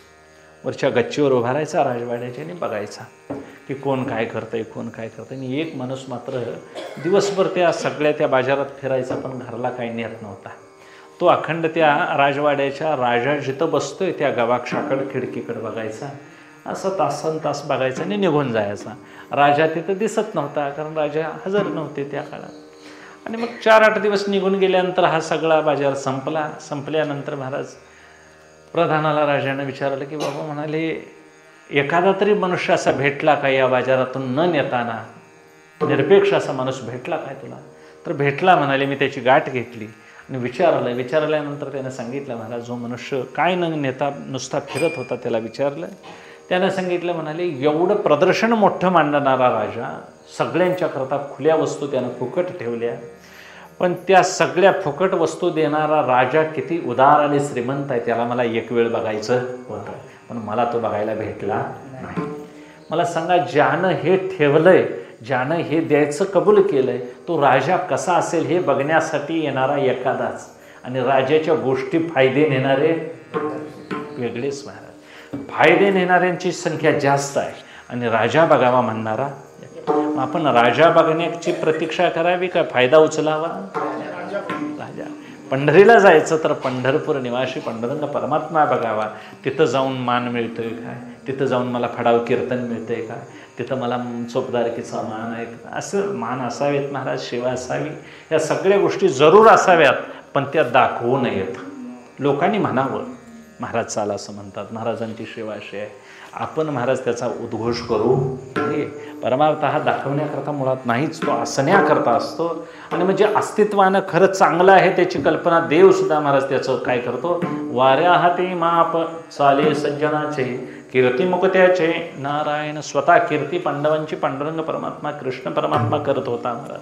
वरच्या गच्चीवर उभा राहायचा राजवाड्याच्या आणि बघायचा की कोण काय करतंय, कोण काय करतंय. आणि एक माणूस मात्र दिवसभर त्या सगळ्या त्या बाजारात फिरायचा, पण घरला काही नेत नव्हता. तो अखंड त्या राजवाड्याच्या राजा जिथं बसतोय त्या गवाक्षाकडं खिडकीकडं बघायचा. असं तासन तास बघायचा आणि निघून जायचा. राजा तिथं दिसत नव्हता, कारण राजा हजर नव्हते त्या काळात. आणि मग 4-8 दिवस निघून गेल्यानंतर हा सगळा बाजार संपला. संपल्यानंतर महाराज प्रधानाला राजाने विचारलं की बाबा म्हणाले एखादा तरी मनुष्य असा भेटला का या बाजारातून न नेताना, निरपेक्ष असा माणूस भेटला काय तुला? तर भेटला म्हणाले. मी त्याची गाठ घेतली आणि विचारल्यानंतर त्याने सांगितलं मला जो मनुष्य काय न नेता नुसता फिरत होता त्याला विचारलं. त्यानं सांगितलं म्हणाले एवढं प्रदर्शन मोठं मांडणारा राजा, सगळ्यांच्या करता खुल्या वस्तू त्यानं फुकट ठेवल्या, पण त्या सगळ्या फुकट वस्तू देणारा राजा किती उदार आणि श्रीमंत आहे त्याला मला एक वेळ बघायचं होतं, पण मला तो बघायला भेटला नाही. मला सांगा ज्यानं हे ठेवलंय, ज्यानं हे द्यायचं कबूल केलंय, तो राजा कसा असेल हे बघण्यासाठी येणारा एखादाच, आणि राजाच्या गोष्टी फायदे नेणारे वेगळेच महाराज. फायदे नेणाऱ्यांची संख्या जास्त आहे आणि राजा बघावा म्हणणारा. आपण राजा बघण्याची प्रतीक्षा करावी का फायदा उचलावा? राजा. पंढरीला जायचं तर पंढरपूर निवासी पांडुरंग परमात्मा बघावा. तिथं जाऊन मान मिळतोय काय, तिथं जाऊन मला फडाव कीर्तन मिळतंय काय, तिथं मला चोपदारकीचा मान आहे, असं मान असावेत महाराज, सेवा असावी, या सगळ्या गोष्टी जरूर असाव्यात, पण त्या दाखवू नयेत. लोकांनी म्हणावं महाराज चाला असं म्हणतात, महाराजांची सेवा अशी आहे, आपण महाराज त्याचा उद्घोष करू नये. परमार्थ हा दाखवण्याकरता मुळात नाहीच, तो असण्याकरता असतो. आणि म्हणजे अस्तित्वानं खरं चांगलं आहे त्याची कल्पना देवसुद्धा महाराज त्याचं काय करतो, वाऱ्या हाती माप चाले सज्जनाचे कीर्तिमुक्त्याचे नारायण. स्वतः कीर्ती पांडवांची पांडुरंग परमात्मा कृष्ण परमात्मा करत होता महाराज.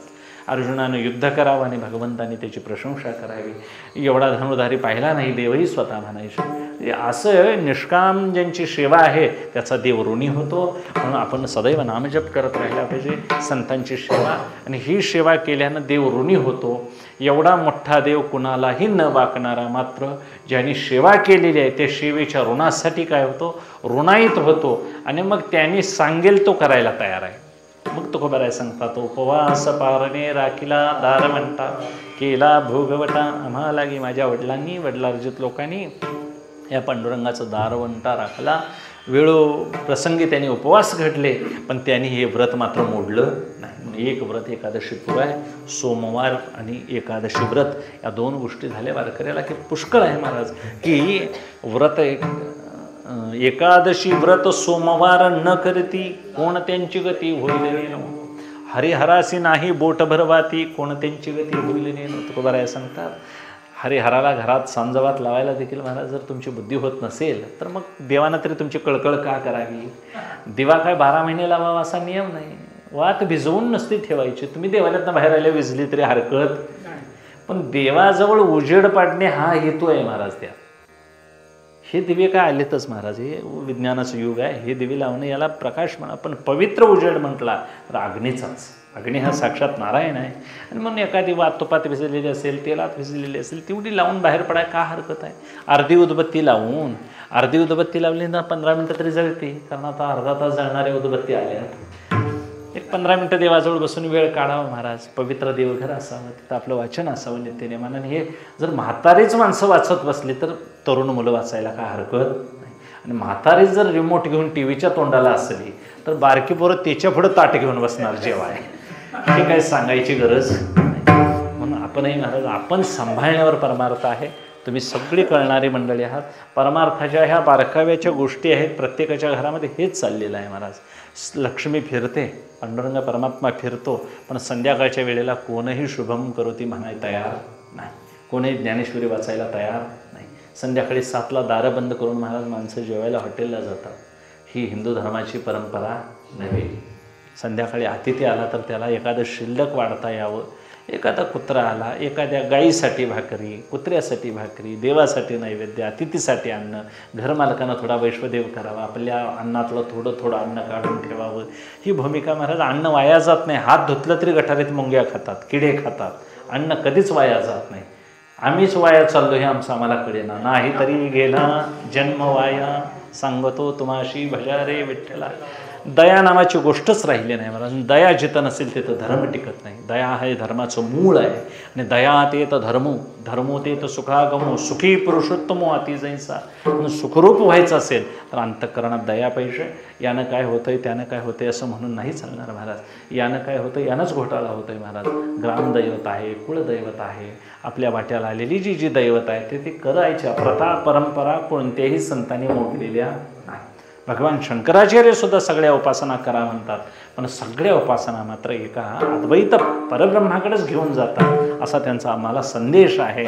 अर्जुनानं युद्ध करावं आणि भगवंतांनी त्याची प्रशंसा करावी. एवढा धनुर्धारी पाहिला नाही देवही स्वतः म्हणायचे. असं निष्काम ज्यांची सेवा आहे त्याचा देव ऋणी होतो. म्हणून आपण सदैव नामजप करत राहिला पाहिजे, संतांची सेवा, आणि ही सेवा केल्यानं देव ऋणी होतो. एवढा मोठा देव कुणालाही न वाकणारा, मात्र ज्यांनी सेवा केलेली आहे त्या सेवेच्या ऋणासाठी काय होतो, ऋणायित होतो, आणि मग त्यांनी सांगेल तो करायला तयार आहे. मग तो खबर आहे सांगतात, उपवास पारणे राखिला दार म्हणता केला भोगवटा. आम्हाला लागी माझ्या वडिलांनी, वडिलार्जित लोकांनी या पांडुरंगाचं दारवंटा राखला. वेळो प्रसंगी त्यांनी उपवास घडले, पण त्यांनी हे व्रत मात्र मोडलं नाही. एक व्रत एकादशी पुराय, सोमवार आणि एकादशी व्रत या दोन गोष्टी झाल्या वारकऱ्याला की पुष्कळ आहे महाराज. की व्रत एकादशी व्रत सोमवार न करती कोणत्यांची गती होईल नेनो, हरिहरासी नाही बोट भरवाती कोणत्यांची गती होईल नेनो. तुकोबार आहे सांगतात, हरिहराला घरात सांजवात लावायला देखील महाराज जर तुमची बुद्धी होत नसेल तर मग देवानं तरी तुमची कळकळ का करावी. दिवा काय 12 महिने लावावा असा नियम नाही. वात भिजवून नसती ठेवायची. तुम्ही देवालयातनं बाहेर आल्या विजली तरी हरकत, पण देवाजवळ उजेड पाडणे हा हेतू आहे महाराज. त्या हे दिवे काय आलेतच महाराज, हे विज्ञानाचं युग आहे. हे दिवे लावणे याला प्रकाश म्हणा, पण पवित्र उजेड म्हटला तर अग्नीचाच. अग्नी हा साक्षात नारायण आहे. आणि म्हणून एखादी वात तुपात भिजलेली असेल, तेलात भिजलेली असेल, तेवढी लावून बाहेर पडाय का हरकत आहे. अर्धी उदबत्ती लावली ना 15 मिनटं तरी जळते, कारण आता अर्धा तास जळणाऱ्या उदबत्ती आल्या. एक 15 मिनटं देवाजवळ बसून वेळ काढावा महाराज. पवित्र देवघर असावं, तिथं आपलं वाचन असावं नित्यनेमानं. हे जर म्हातारीच माणसं वाचत बसली तर तरुण मुलं वाचायला काय हरकत नाही. आणि म्हातारीच जर रिमोट घेऊन टी व्हीच्या तोंडाला असली तर बारकी पोरं त्याच्या पुढं ताट घेऊन बसणार जेवाय. हे काय सांगायची गरज नाही. म्हणून आपणही महाराज आपण सांभाळण्यावर परमार्थ आहे. तुम्ही सगळी कळणारी मंडळी आहात. परमार्थाच्या ह्या बारकाव्याच्या गोष्टी आहेत. प्रत्येकाच्या घरामध्ये हेच चाललेलं आहे महाराज. लक्ष्मी फिरते, पांडुरंग परमात्मा फिरतो, पण संध्याकाळच्या वेळेला कोणही शुभम करोती म्हणायला तयार नाही, कोणीही ज्ञानेश्वरी वाचायला तयार नाही. संध्याकाळी 7ला दारं बंद करून महाराज माणसं जेवायला हॉटेलला जातात. ही हिंदू धर्माची परंपरा नव्हे. संध्याकाळी अतिथी आला तर त्याला एखादं शिल्लक वाढता यावं. एखादा कुत्रा आला, एखाद्या गाईसाठी भाकरी, कुत्र्यासाठी भाकरी, देवासाठी नैवेद्य, अतिथीसाठी अन्न, घरमालकानं थोडा वैश्वदेव करावा, आपल्या अन्नातलं थोडं थोडं अन्न काढून ठेवावं. ही भूमिका महाराज. अन्न वाया जात नाही. हात धुतलं तरी गटारीत मुंग्या खातात, किडे खातात. अन्न कधीच वाया जात नाही. आम्हीच वाया चाललो हे आम्हाला कळेना. नाही तरी गेला जन्म वाया सांगतो तुम्हाशी भजा रे विठ्ठला. दया नावाची गोष्टच राहिली नाही महाराज. दया जिथं नसेल तिथं धर्म टिकत नाही. दया हे धर्माचं मूळ आहे. आणि दया तेत धर्मो धर्मो तेत सुखागमो सुखी पुरुषोत्तमो अति जैसा. म्हणून सुखरूप व्हायचं असेल तर अंतःकरणात दया पाहिजे. यानं काय होतंय त्यानं काय होतंय असं म्हणून नाही चालणार महाराज. यानं काय होतं यानंच घोटाळा होतोय महाराज. ग्रामदैवत आहे, कुळदैवत आहे, आपल्या वाट्याला आलेली जी दैवत आहे ते करायच्या प्रथा परंपरा कोणत्याही संतांनी मोडलेल्या नाही. भगवान शंकराचार्य सुद्धा सगळ्या उपासना करा म्हणतात, पण सगळ्या उपासना मात्र एका अद्वैत परब्रह्माकडेच घेऊन जातात असा त्यांचा आम्हाला संदेश आहे.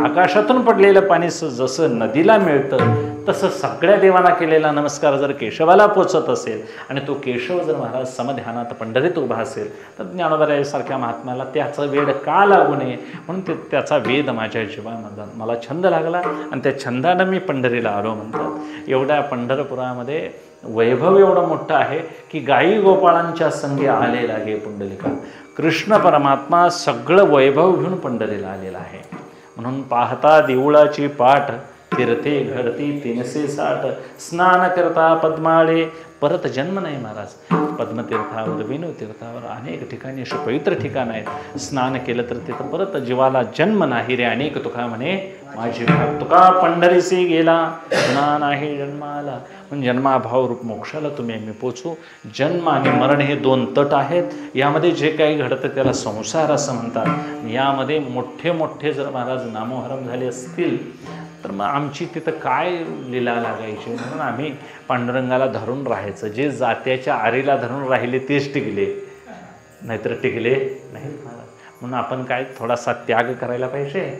आकाशातून पडलेलं पाणी जसं नदीला मिळतं तसं सगळ्या देवांना केलेला नमस्कार जर केशवाला पोचत असेल आणि तो केशव जर महाराज समध्यानात पंढरीत उभा असेल तर ज्ञानोबरायासारख्या महात्म्याला त्याचा वेड का लागू नये म्हणून त्याचा वेद माझ्या जीवामध्ये मला छंद लागला आणि त्या छंदानं मी पंढरीला आलो म्हणतात. एवढ्या पंढरपुरामध्ये वैभव एवढं मोठं आहे की गायी गोपाळांच्या संगी आले लागे पुंडलिका. कृष्ण परमात्मा सगळं वैभव घेऊन पंढरीला आलेला आहे. म्हणून पाहता देवळाची पाठ तीर्थे घडती 360 स्नान करता पद्माळे परत जन्म नाही महाराज. पद्मतीर्थावर विनू तीर्थावर अनेक ठिकाणी अशी पवित्र ठिकाणं आहेत. स्नान केलं तर तिथं परत जीवाला जन्म नाही रे अनेक तुका म्हणे माझी तुका पंढरीसी गेला पुन्हा नाही जन्माला. पण जन्माभाव रूप मोक्षाला तुम्ही आम्ही पोचू. जन्म आणि मरण हे 2 तट आहेत. यामध्ये जे काही घडतं त्याला संसार असं म्हणतात. यामध्ये मोठे मोठे जर महाराज नामोहरम झाले असतील तर मग आमची तिथं काय लीला लागायची. म्हणून आम्ही पांडुरंगाला धरून राहायचं. जे जात्याच्या आरीला धरून राहिले तेच टिकले, नाहीतर टिकले नाही महाराज. म्हणून आपण काय थोडासा त्याग करायला पाहिजे.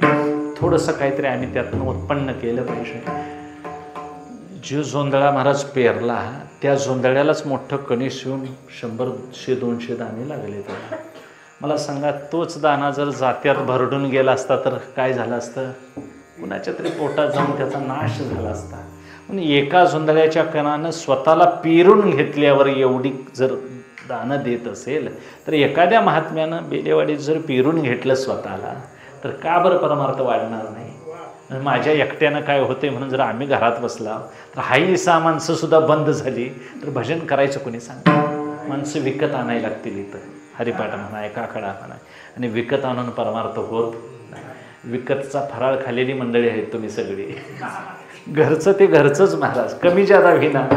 थोडंसं काहीतरी आम्ही त्यातून उत्पन्न केलं पाहिजे. जो जोंधळा महाराज पेरला त्या जोंधळ्यालाच मोठं कणीस येऊन 100-200 दाणे लागले त्याला. मला सांगा तोच दाणा जर जात्यात भरडून गेला असता तर काय झालं असतं. कुणाच्या तरी पोटात जाऊन त्याचा नाश झाला असता. म्हणून एका जोंधळ्याच्या कणानं स्वतःला पेरून घेतल्यावर एवढी जर दाणं देत असेल तर एखाद्या महात्म्यानं बेलेवाडीत जर पेरून घेतलं स्वतःला तर का बरं परमार्थ वाढणार नाही. माझ्या एकट्यानं काय होते म्हणून जर आम्ही घरात बसला तर हाही 6 माणसंसुद्धा बंद झाली तर भजन करायचं कोणी सांग. माणसं विकत आणायला लागतील इथं. हरिपाठ म्हणा एकाकडा म्हणा आणि विकत आणून परमार्थ होत नाही. विकतचा फराळ खाल्लेली मंडळी आहेत तुम्ही सगळी. घरचं ते घरचंच महाराज कमी जादा विना.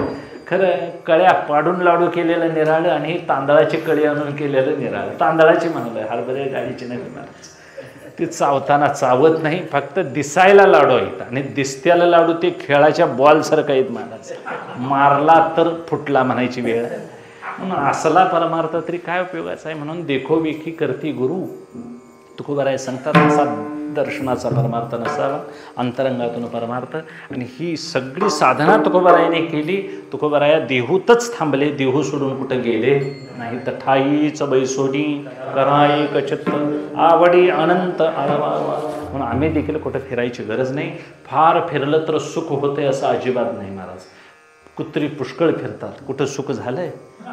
खरं कळ्या पाडून लाडू केलेलं निराळं आणि तांदळाची कळी आणून केलेलं निराळं. तांदळाची म्हणलं हरभरे डाळीची नाही महाराज. ती चावताना चावत नाही, फक्त दिसायला लाडू आहेत आणि दिसत्याला लाडू ते खेळाच्या बॉलसारखं आहेत महाराज. मारला तर फुटला म्हणायची वेळ. म्हणून असला परमार्थ तरी काय उपयोगाचा आहे. म्हणून देखोविखी करती गुरु तुकोबाराय सांगतात असा दर्शनाचा परमार्थ नसावा, अंतरंगातून परमार्थ. आणि ही सगळी साधना तुकोबारायाने केली. तुकोबाराया देहूतच थांबले, देहू सोडून कुठं गेले नाही. तठाईच बैसोनी कराई कचित्त आवडी अनंत आळवावा. म्हणून आम्ही देखील कुठं फिरायची गरज नाही. फार फिरलं तर सुख होतंय असं अजिबात नाही महाराज. कुत्री पुष्कळ फिरतात, कुठं सुख झालंय.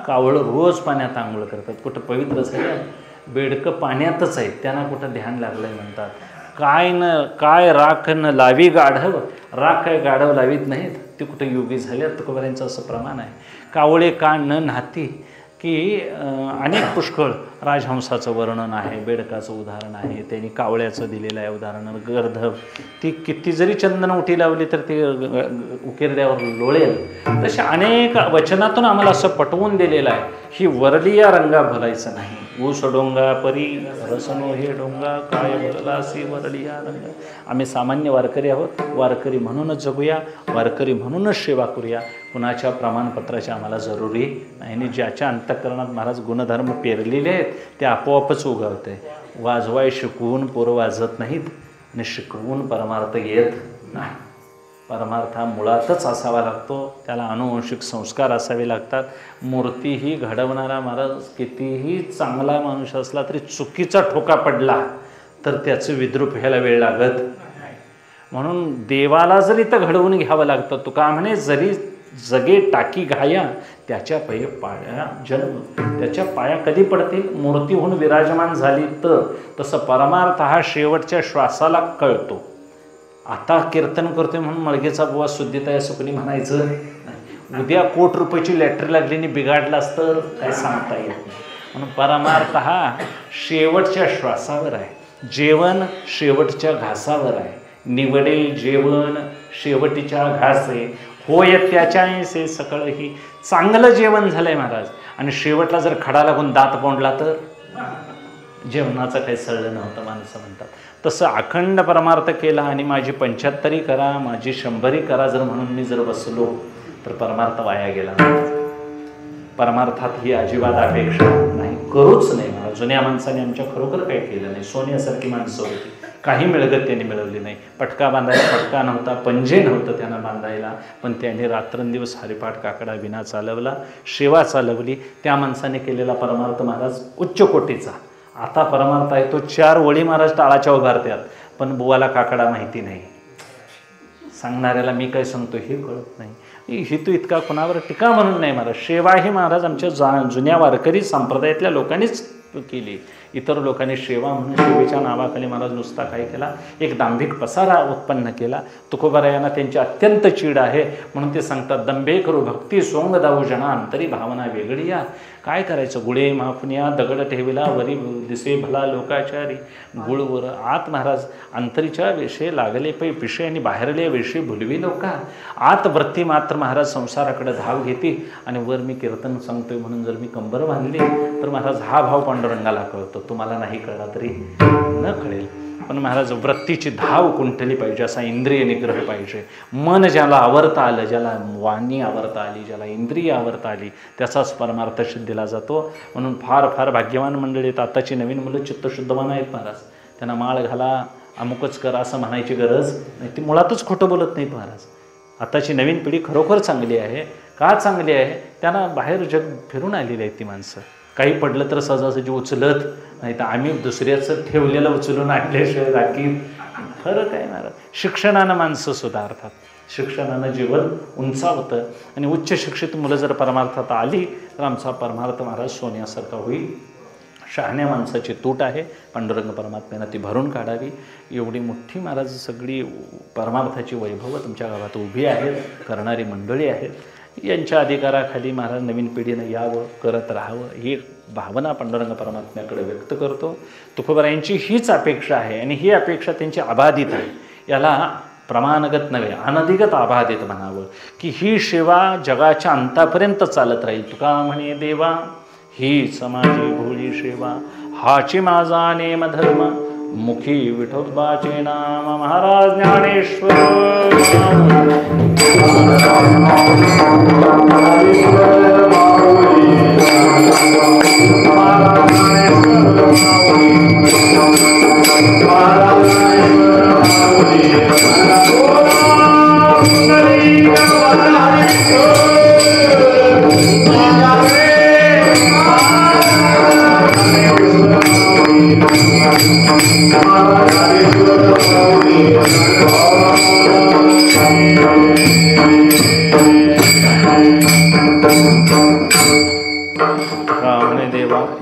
कावळं रोज पाण्यात आंघोळ करतात, कुठं पवित्र झालं. बेडकं पाण्यातच आहेत, त्यांना कुठं ध्यान लागलंय म्हणतात. काय राख न लावी गाढव, राख काय गाढव लावीत नाहीत, ते कुठं योगी झाले. तुकोबारायांचं असं प्रमाण आहे. कावळे का न नाती की अनेक पुष्कळ राजहंसाचं वर्णन आहे, बेडकाचं उदाहरण आहे, त्यांनी कावळ्याचं दिलेलं आहे उदाहरण. गर्धव ती किती जरी चंदन उठी लावली तर ते उकिरड्यावर लोळेल. तशा अनेक वचनातून आम्हाला असं पटवून दिलेलं आहे. ही वरलिया रंगा भलायचं नाही. ऊस डोंगा परी रसनो हे डोंगा काय भरलासी वरलिया रंग. आम्ही सामान्य वारकरी आहोत. वारकरी म्हणूनच जगूया, वारकरी म्हणूनच सेवा करूया. कुणाच्या प्रमाणपत्राची आम्हाला जरुरी नाही. आणि ज्याच्या अंतःकरणात महाराज गुणधर्म पेरलेले आहेत ते आपोआपच उगवते. वाजवाय शिकवून पोरं वाजत नाहीत आणि शिकवून परमार्थ येत नाही. परमार्थ हा मुळातच असावा लागतो. त्याला अनुवंशिक संस्कार असावे लागतात. मूर्तीही घडवणारा महाराज कितीही चांगला माणूस असला तरी चुकीचा ठोका पडला तर त्याचं विद्रूप व्हायला वेळ लागत नाही. म्हणून देवाला जरी तर घडवून घ्यावं लागतं. तुका म्हणे जरी जगे टाकी घाया त्याच्या पाया जन्म. त्याच्या पाया कधी पडतील. मूर्ती होऊन विराजमान झाली तर. तसं परमार्थ हा शेवटच्या श्वासाला कळतो. आता कीर्तन करतोय म्हणून मळगेचा बुवा शुद्धीत आहे असं कोणी म्हणायचं उद्या कोटी रुपयाची लॅटरी लागली आणि बिघाडला असतं काय सांगता येत नाही. म्हणून परमार्थ हा शेवटच्या श्वासावर आहे. जेवण शेवटच्या घासावर आहे. निवडे जेवण शेवटीच्या घासे, होय त्याच्याऐसे सकळ ही. चांगलं जेवण झालंय महाराज आणि शेवटला जर खडा लागून दात पोंडला तर जेवणाचं काही सळलं नव्हतं माणसं म्हणतात. तसं अखंड परमार्थ केला आणि माझी 75 करा, माझी 100 करा जर म्हणून मी जर बसलो तर परमार्थ वाया गेला. परमार्थात ही अजिबात अपेक्षा नाही, करूच नाही. मला जुन्या माणसाने आमच्या खरोखर काही केलं नाही. सोन्यासारखी माणसं होती, काही मिळगत त्यांनी मिळवली नाही. पटका बांधायला पटका नव्हता, पंजे नव्हतं त्यांना बांधायला, पण त्यांनी रात्रंदिवस हरिपाठ काकडा विना चालवला, सेवा चालवली. त्या माणसाने केलेला परमार्थ महाराज उच्च कोटीचा. आता परमार्थ आहे तो 4 वळी महाराज टाळाच्या उभारतात, पण बुवाला काकडा माहिती नाही. सांगणाऱ्याला मी काय सांगतो हे कळत नाही. हेतू इतका कोणावर टीका म्हणून नाही महाराज. सेवा ही महाराज आमच्या जुन्या वारकरी संप्रदायातल्या लोकांनीच केली. इतर लोकांनी सेवा म्हणून सेवेच्या नावाखाली महाराज नुसता काय केला, एक दांभिक पसारा उत्पन्न केला. तुकोबारायांना त्यांची अत्यंत चीड आहे म्हणून ते सांगतात, दंभे करू भक्ती सोंग दाऊ जना अंतरी भावना वेगळी या. काय करायचं, गुळे माफुनिया दगड ठेविला वरी दिसे भला लोकाचारी. गुळवर आत महाराज अंतरीच्या विषय लागले पै विषय आणि बाहेरले विषय भुलवी लोका. आत वृत्ती मात्र महाराज संसाराकडे धाव घेते आणि वर मी कीर्तन सांगतोय म्हणून जर मी कंबर बांधली तर महाराज हा भाव पांडुरंगाला कळतो. तुम्हाला नाही कळला तरी न कळेल. पण महाराज वृत्तीची धाव कुंठली पाहिजे, असा इंद्रिय निग्रह पाहिजे. मन ज्याला आवरता आलं, ज्याला वाणी आवरता आली, ज्याला इंद्रिय आवरता आली, त्याचाच परमार्थ सिद्धीला जातो. म्हणून फार फार भाग्यवान मंडळीत आताची नवीन मुलं चित्तशुद्धवान आहेत महाराज. त्यांना माळ घाला अमुकच करा असं म्हणायची गरज नाही. ती मुळातच खोटं बोलत नाहीत महाराज. आताची नवीन पिढी खरोखर चांगली आहे. का चांगली आहे, त्यांना बाहेर जग फिरून आलेली आहेत ती माणसं. काही पडलं तर सहजासहजी उचलत नाही, तर आम्ही दुसऱ्याचं ठेवलेलं उचलून आणल्याशिवाय राखी. फरक आहे महाराज. शिक्षणानं माणसं सुधारतात, शिक्षणानं जीवन उंचावतं आणि उच्च शिक्षित मुलं जर परमार्थात आली तर आमचा परमार्थ महाराज सोन्यासारखा होईल. शहाण्या माणसाची तूट आहे, पांडुरंग परमात्म्यानं ती भरून काढावी. एवढी मोठी महाराज सगळी परमार्थाची वैभव तुमच्या गावात उभी आहेत, करणारी मंडळी आहेत. यांच्या अधिकाराखाली महाराज नवीन पिढीनं यावं, करत राहावं ही भावना पांडुरंग परमात्म्याकडे व्यक्त करतो. तुकोबारायांची हीच अपेक्षा आहे आणि ही अपेक्षा त्यांची अबाधित आहे. याला प्रमाणगत नव्हे, अनधिगत अबाधित म्हणावं की ही सेवा जगाच्या अंतापर्यंत चालत राहील. तुका म्हणे देवा हीच माझी भोळी सेवा, हाची माझा नेम धर्म, मुखी विठोबाचे नाम. महाराज ज्ञानेश्वर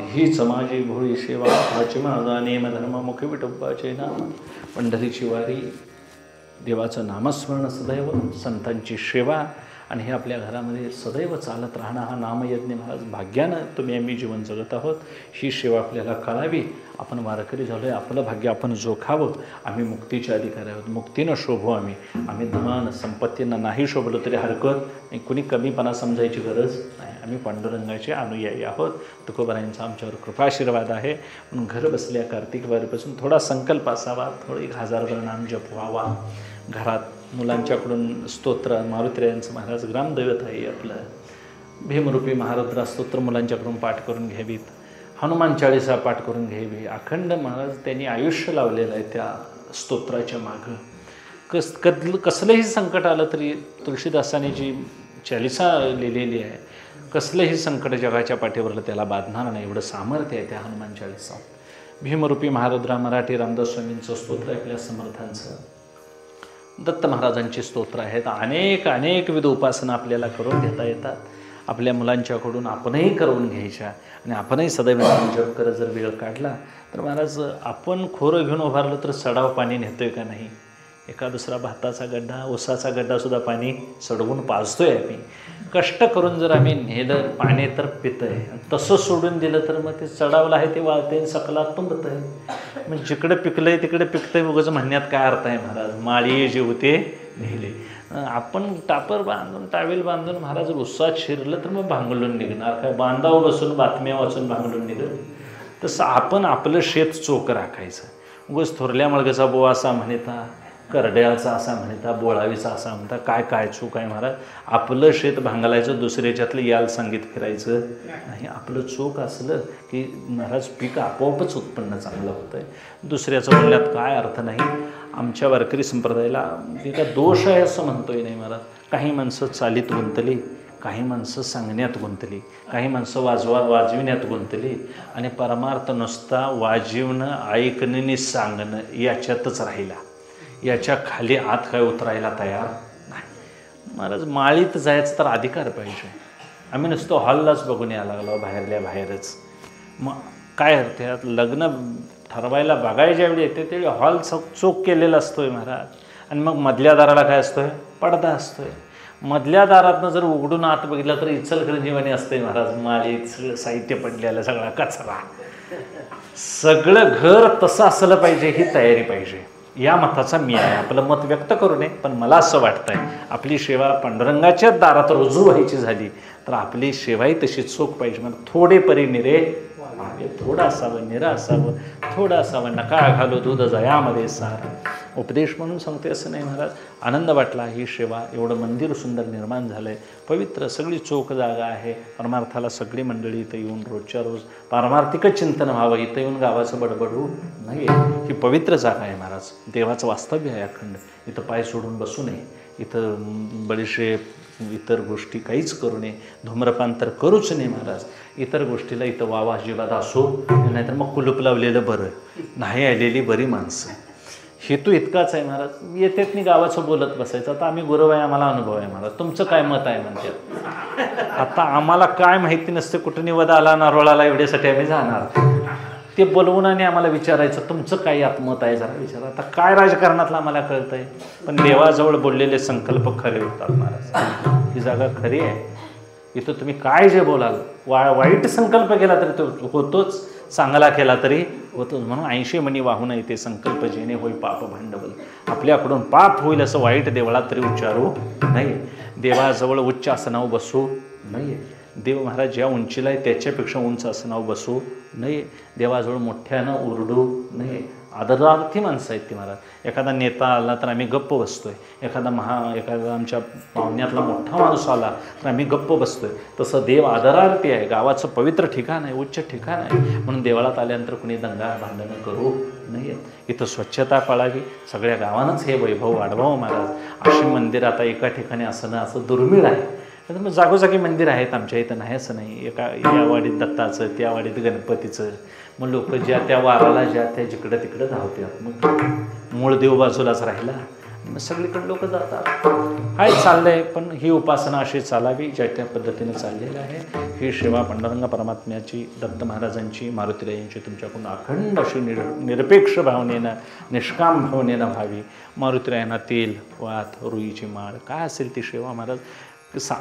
हीच माझी भोळी सेवा, हाची माझा नेम धर्म, मुखी विठोबाचे नाम. पंढरीची वारी, देवाचं नामस्मरण सदैव, संतांची सेवा आणि हे आपल्या घरामध्ये सदैव चालत राहणं हा नामयज्ञ महाराज भाग्यानं तुम्ही आम्ही जीवन जगत आहोत. ही सेवा आपल्याला कळावी. आपण वारकरी झालो आहे, आपलं भाग्य आपण जोखावं. आम्ही मुक्तीचे अधिकारी आहोत, मुक्तीनं शोभू. आम्ही धन संपत्तीनं नाही शोभलो तरी हरकत नाही, कुणी कमीपणा समजायची गरज नाही. आम्ही पांडुरंगाचे अनुयायी आहोत. तुकोबारायांचा आमच्यावर कृपाशीर्वाद आहे. म्हणून घर बसल्या कार्तिक वारीपासून थोडा संकल्प असावा, थोडा 1000 नाम जप व्हावा. घरात मुलांच्याकडून स्तोत्र, मारुतीरायांचं महाराज ग्रामदैवत आहे आपलं, भीमरूपी महारुद्रा स्तोत्र मुलांच्याकडून पाठ करून घ्यावीत. हनुमान चाळीसा पाठ करून घ्यावी. अखंड महाराज त्यांनी आयुष्य लावलेलं आहे त्या स्तोत्राच्या मागं. कसलंही संकट आलं तरी तुळशीदासाने जी चालिसा लिहिलेली आहे, कसलंही संकट जगाच्या पाठीवरलं त्याला बांधणार नाही एवढं सामर्थ्य आहे त्या हनुमान चाळीसा. भीमरूपी महारुद्रा मराठी रामदास स्वामींचं स्तोत्र आहे, आपल्या समर्थांचं. दत्त महाराजांची स्तोत्र आहेत. अनेक विध उपासना आपल्याला करून घेता येतात. आपल्या मुलांच्याकडून आपणही करून घ्यायच्या आणि आपणही सदैव नाम जप करत जर वेळ काढला तर महाराज आपण खोरं घेऊन उभारलं तर सडाव पाणी नेतोय का नाही. एका दुसरा भाताचा गड्डा, ऊसाचा गड्डासुद्धा पाणी सडवून पाजतोय आम्ही. कष्ट करून जर आम्ही नेलं पाणी तर पितंय, तसं सोडून दिलं तर मग ते चढावलं आहे ते वाळतंय, सकला तुंबत आहे. मग जिकडे पिकलंय तिकडे पिकतंय उगाच म्हणण्यात काय अर्थ आहे महाराज. माळी जेवते नेले. आपण टापर बांधून टावेल बांधून महाराज उत्साहात शिरलं तर मग भांगलून निघणार काय. बांधावर बसून बातम्या वाचून भांगलून निघलं. तसं आपण आपलं शेत चोख राखायचं. उगाच थोरल्या मळगेचा बोवा असा म्हणता, करड्याचा असा म्हणता, बोळावीचा असा म्हणता, काय काय चूक आहे महाराज. आपलं शेत भांगलायचं, दुसऱ्याच्यातलं याल संगीत फिरायचं नाही. आपलं चूक असलं की महाराज पीक आपोआपच उत्पन्न चांगलं होतं आहे. दुसऱ्याचं बोलण्यात काय अर्थ नाही. आमच्या वारकरी संप्रदायाला तिचा दोष आहे असं म्हणतोय नाही महाराज. काही माणसं चालीत गुंतली, काही माणसं सांगण्यात गुंतली, काही माणसं वाजविण्यात गुंतली आणि परमार्थ नुसता वाजवणं, ऐकणं आणि सांगणं याच्यातच राहिला. याच्या खाली आत काय उतरायला तयार नाही. महाराज माळीत जायचं तर अधिकार पाहिजे. आम्ही नुसतं हॉललाच बघून यायला लागलो बाहेरल्या बाहेरच. मग काय अर्थ लग्न ठरवायला बघायच्या वेळी येते ते हॉल चोख केलेला असतोय महाराज. आणि मग मधल्या दाराला काय असतोय, पडदा असतोय. मधल्या दारातनं जर उघडून आत बघितलं तर इचलकरंजीवाणी असतंय महाराज. माळीत सगळं साहित्य पडलेलं, सगळा कचरा, सगळं घर तसं असलं पाहिजे ही तयारी पाहिजे. या मताचा मी आहे. आपलं मत व्यक्त करू नये, पण मला असं वाटतंय आपली सेवा पांडुरंगाच्याच दारात रुजू व्हायची झाली तर आपली सेवाही तशी चोख पाहिजे. म्हणजे थोडे परी निरे थोडं असावं, निरा असावं, थोडं असावं, नका घालू दूध जयामध्ये सार. उपदेश म्हणून सांगते असं नाही महाराज. आनंद वाटला ही सेवा. एवढं मंदिर सुंदर निर्माण झालं आहे, पवित्र, सगळी चोख जागा आहे. परमार्थाला सगळी मंडळी इथं येऊन रोजच्या रोज पारमार्थिकच चिंतन व्हावं. इथं येऊन गावाचं बडबडू नाही. ही पवित्र जागा आहे महाराज. देवाचं वास्तव्य आहे अखंड. इथं पाय सोडून बसू नये. इथं बडीशेप इतर गोष्टी काहीच करू नये. धूम्रपान तर करूच नये महाराज. इतर गोष्टीला इथं वावा अजिबात असो, नाहीतर मग कुलूप लावलेलं बरं, नाही आलेली बरी माणसं. हेतू इतकाच आहे महाराज. येतेत मी गावाचं बोलत बसायचं. आता आम्ही गुरु आहे, आम्हाला अनुभव आहे महाराज. तुमचं काय मत आहे म्हणतात. आता आम्हाला काय माहिती नसते, कुठं निवद आला नारोळाला एवढ्यासाठी आम्ही जाणार. ते बोलवून आणि आम्हाला विचारायचं तुमचं काय यात मत आहे जरा विचारा. आता काय राजकारणातलं आम्हाला कळतं आहे, पण देवाजवळ बोललेले संकल्प खरे होतात महाराज. ही जागा खरी आहे. इथं तुम्ही काय जे बोलाल, वाईट संकल्प केला तरी तो होतोच, चांगला केला तरी होतोच. म्हणून 80 मणी वाहून येते संकल्प जेणे होई पाप भांडवल. आपल्याकडून पाप होईल असं वाईट देवळात तरी उच्चारू नाही. देवाजवळ उच्च आसनावर बसू नाही. देव महाराज ज्या उंचीला आहे त्याच्यापेक्षा उंच आसनावर बसू नाही. देवाजवळ मोठ्यानं ओरडू नाही. आदरार्थी माणसं आहेत ती महाराज. एखादा नेता आला तर आम्ही गप्प बसतोय. एखादा आमच्या पाहुण्यातला मोठा माणूस आला तर आम्ही गप्प बसतोय. तसं देव आदरार्थी आहे. गावाचं पवित्र ठिकाण आहे, उच्च ठिकाण आहे. म्हणून देवाळात आल्यानंतर कुणी दंगा भांडणं करू नाही. इथं स्वच्छता पाळावी. सगळ्या गावानंच हे वैभव वाढवावं महाराज. अशी मंदिर आता एका ठिकाणी असणं असं दुर्मिळ आहे. मग जागोजागी मंदिर आहेत आमच्या इथं, नाही असं नाही. या वाडीत दत्ताचं, त्या वाडीत गणपतीचं. मग लोक ज्या त्या वाराला ज्या त्या जिकडं तिकडं धावतात. मग मूळ देव बाजूलाच राहिला, मग सगळीकडे लोक जातात. हाय चाललंय, पण ही उपासना अशी चालावी ज्या त्या पद्धतीने चाललेलं आहे. ही सेवा पांडुरंग परमात्म्याची, दत्त महाराजांची, मारुतीरायांची तुमच्याकडून अखंड अशी निरपेक्ष भावनेनं, निष्काम भावनेनं व्हावी. मारुतीरायांना तेल, वात, रुईची माळ काय असेल ती सेवा महाराज.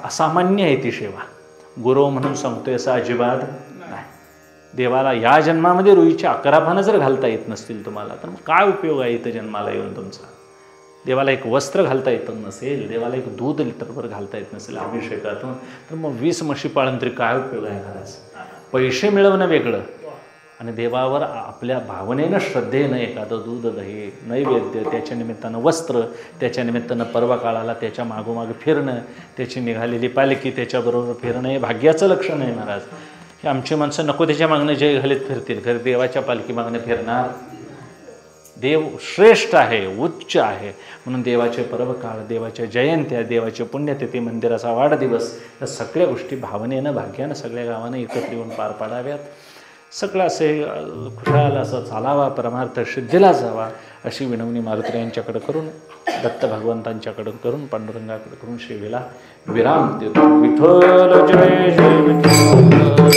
असामान्य आहे ती सेवा. गुरु म्हणून सांगतोय असं अजिबात नाही. देवाला या जन्मामध्ये रुईची 11 पानं जर घालता येत नसतील तुम्हाला तर मग काय उपयोग आहे इथं जन्माला येऊन तुमचा. देवाला एक वस्त्र घालता येत नसेल, देवाला एक दूध लिटरभर घालता येत नसेल अभिषेकातून, तर मग 20 म्हशी पाळून तरी काय उपयोग आहे महाराज. पैसे मिळवणं वेगळं आणि देवावर आपल्या भावनेनं, श्रद्धेनं एखादं दूध, दही, नैवेद्य, त्याच्या निमित्तानं वस्त्र, त्याच्या निमित्तानं पर्व काळाला त्याच्या मागोमाग फिरणं, त्याची निघालेली पालखी त्याच्याबरोबर फिरणं हे भाग्याचं लक्षण आहे महाराज. हे आमची माणसं नको त्याच्या मागणं जय घालीत फिरतील, खरं देवाच्या पालखी मागणं फिरणार. देव श्रेष्ठ आहे, उच्च आहे. म्हणून देवाचे पर्व काळ, देवाच्या जयंत्या, देवाचे पुण्यतिथी, मंदिराचा वाढदिवस या सगळ्या गोष्टी भावनेनं, भाग्यानं सगळ्या गावानं एकत्र येऊन पार पाडाव्यात. सगळं असे खुशाल असं चालावा, परमार्थ सिद्धीला जावा अशी विनवणी मारुतीरायांच्याकडे करून, दत्त भगवंतांच्याकडे करून, पांडुरंगाकडे करून सेवेला विराम देतो. विठ्ठल जय जय विठ्ठल.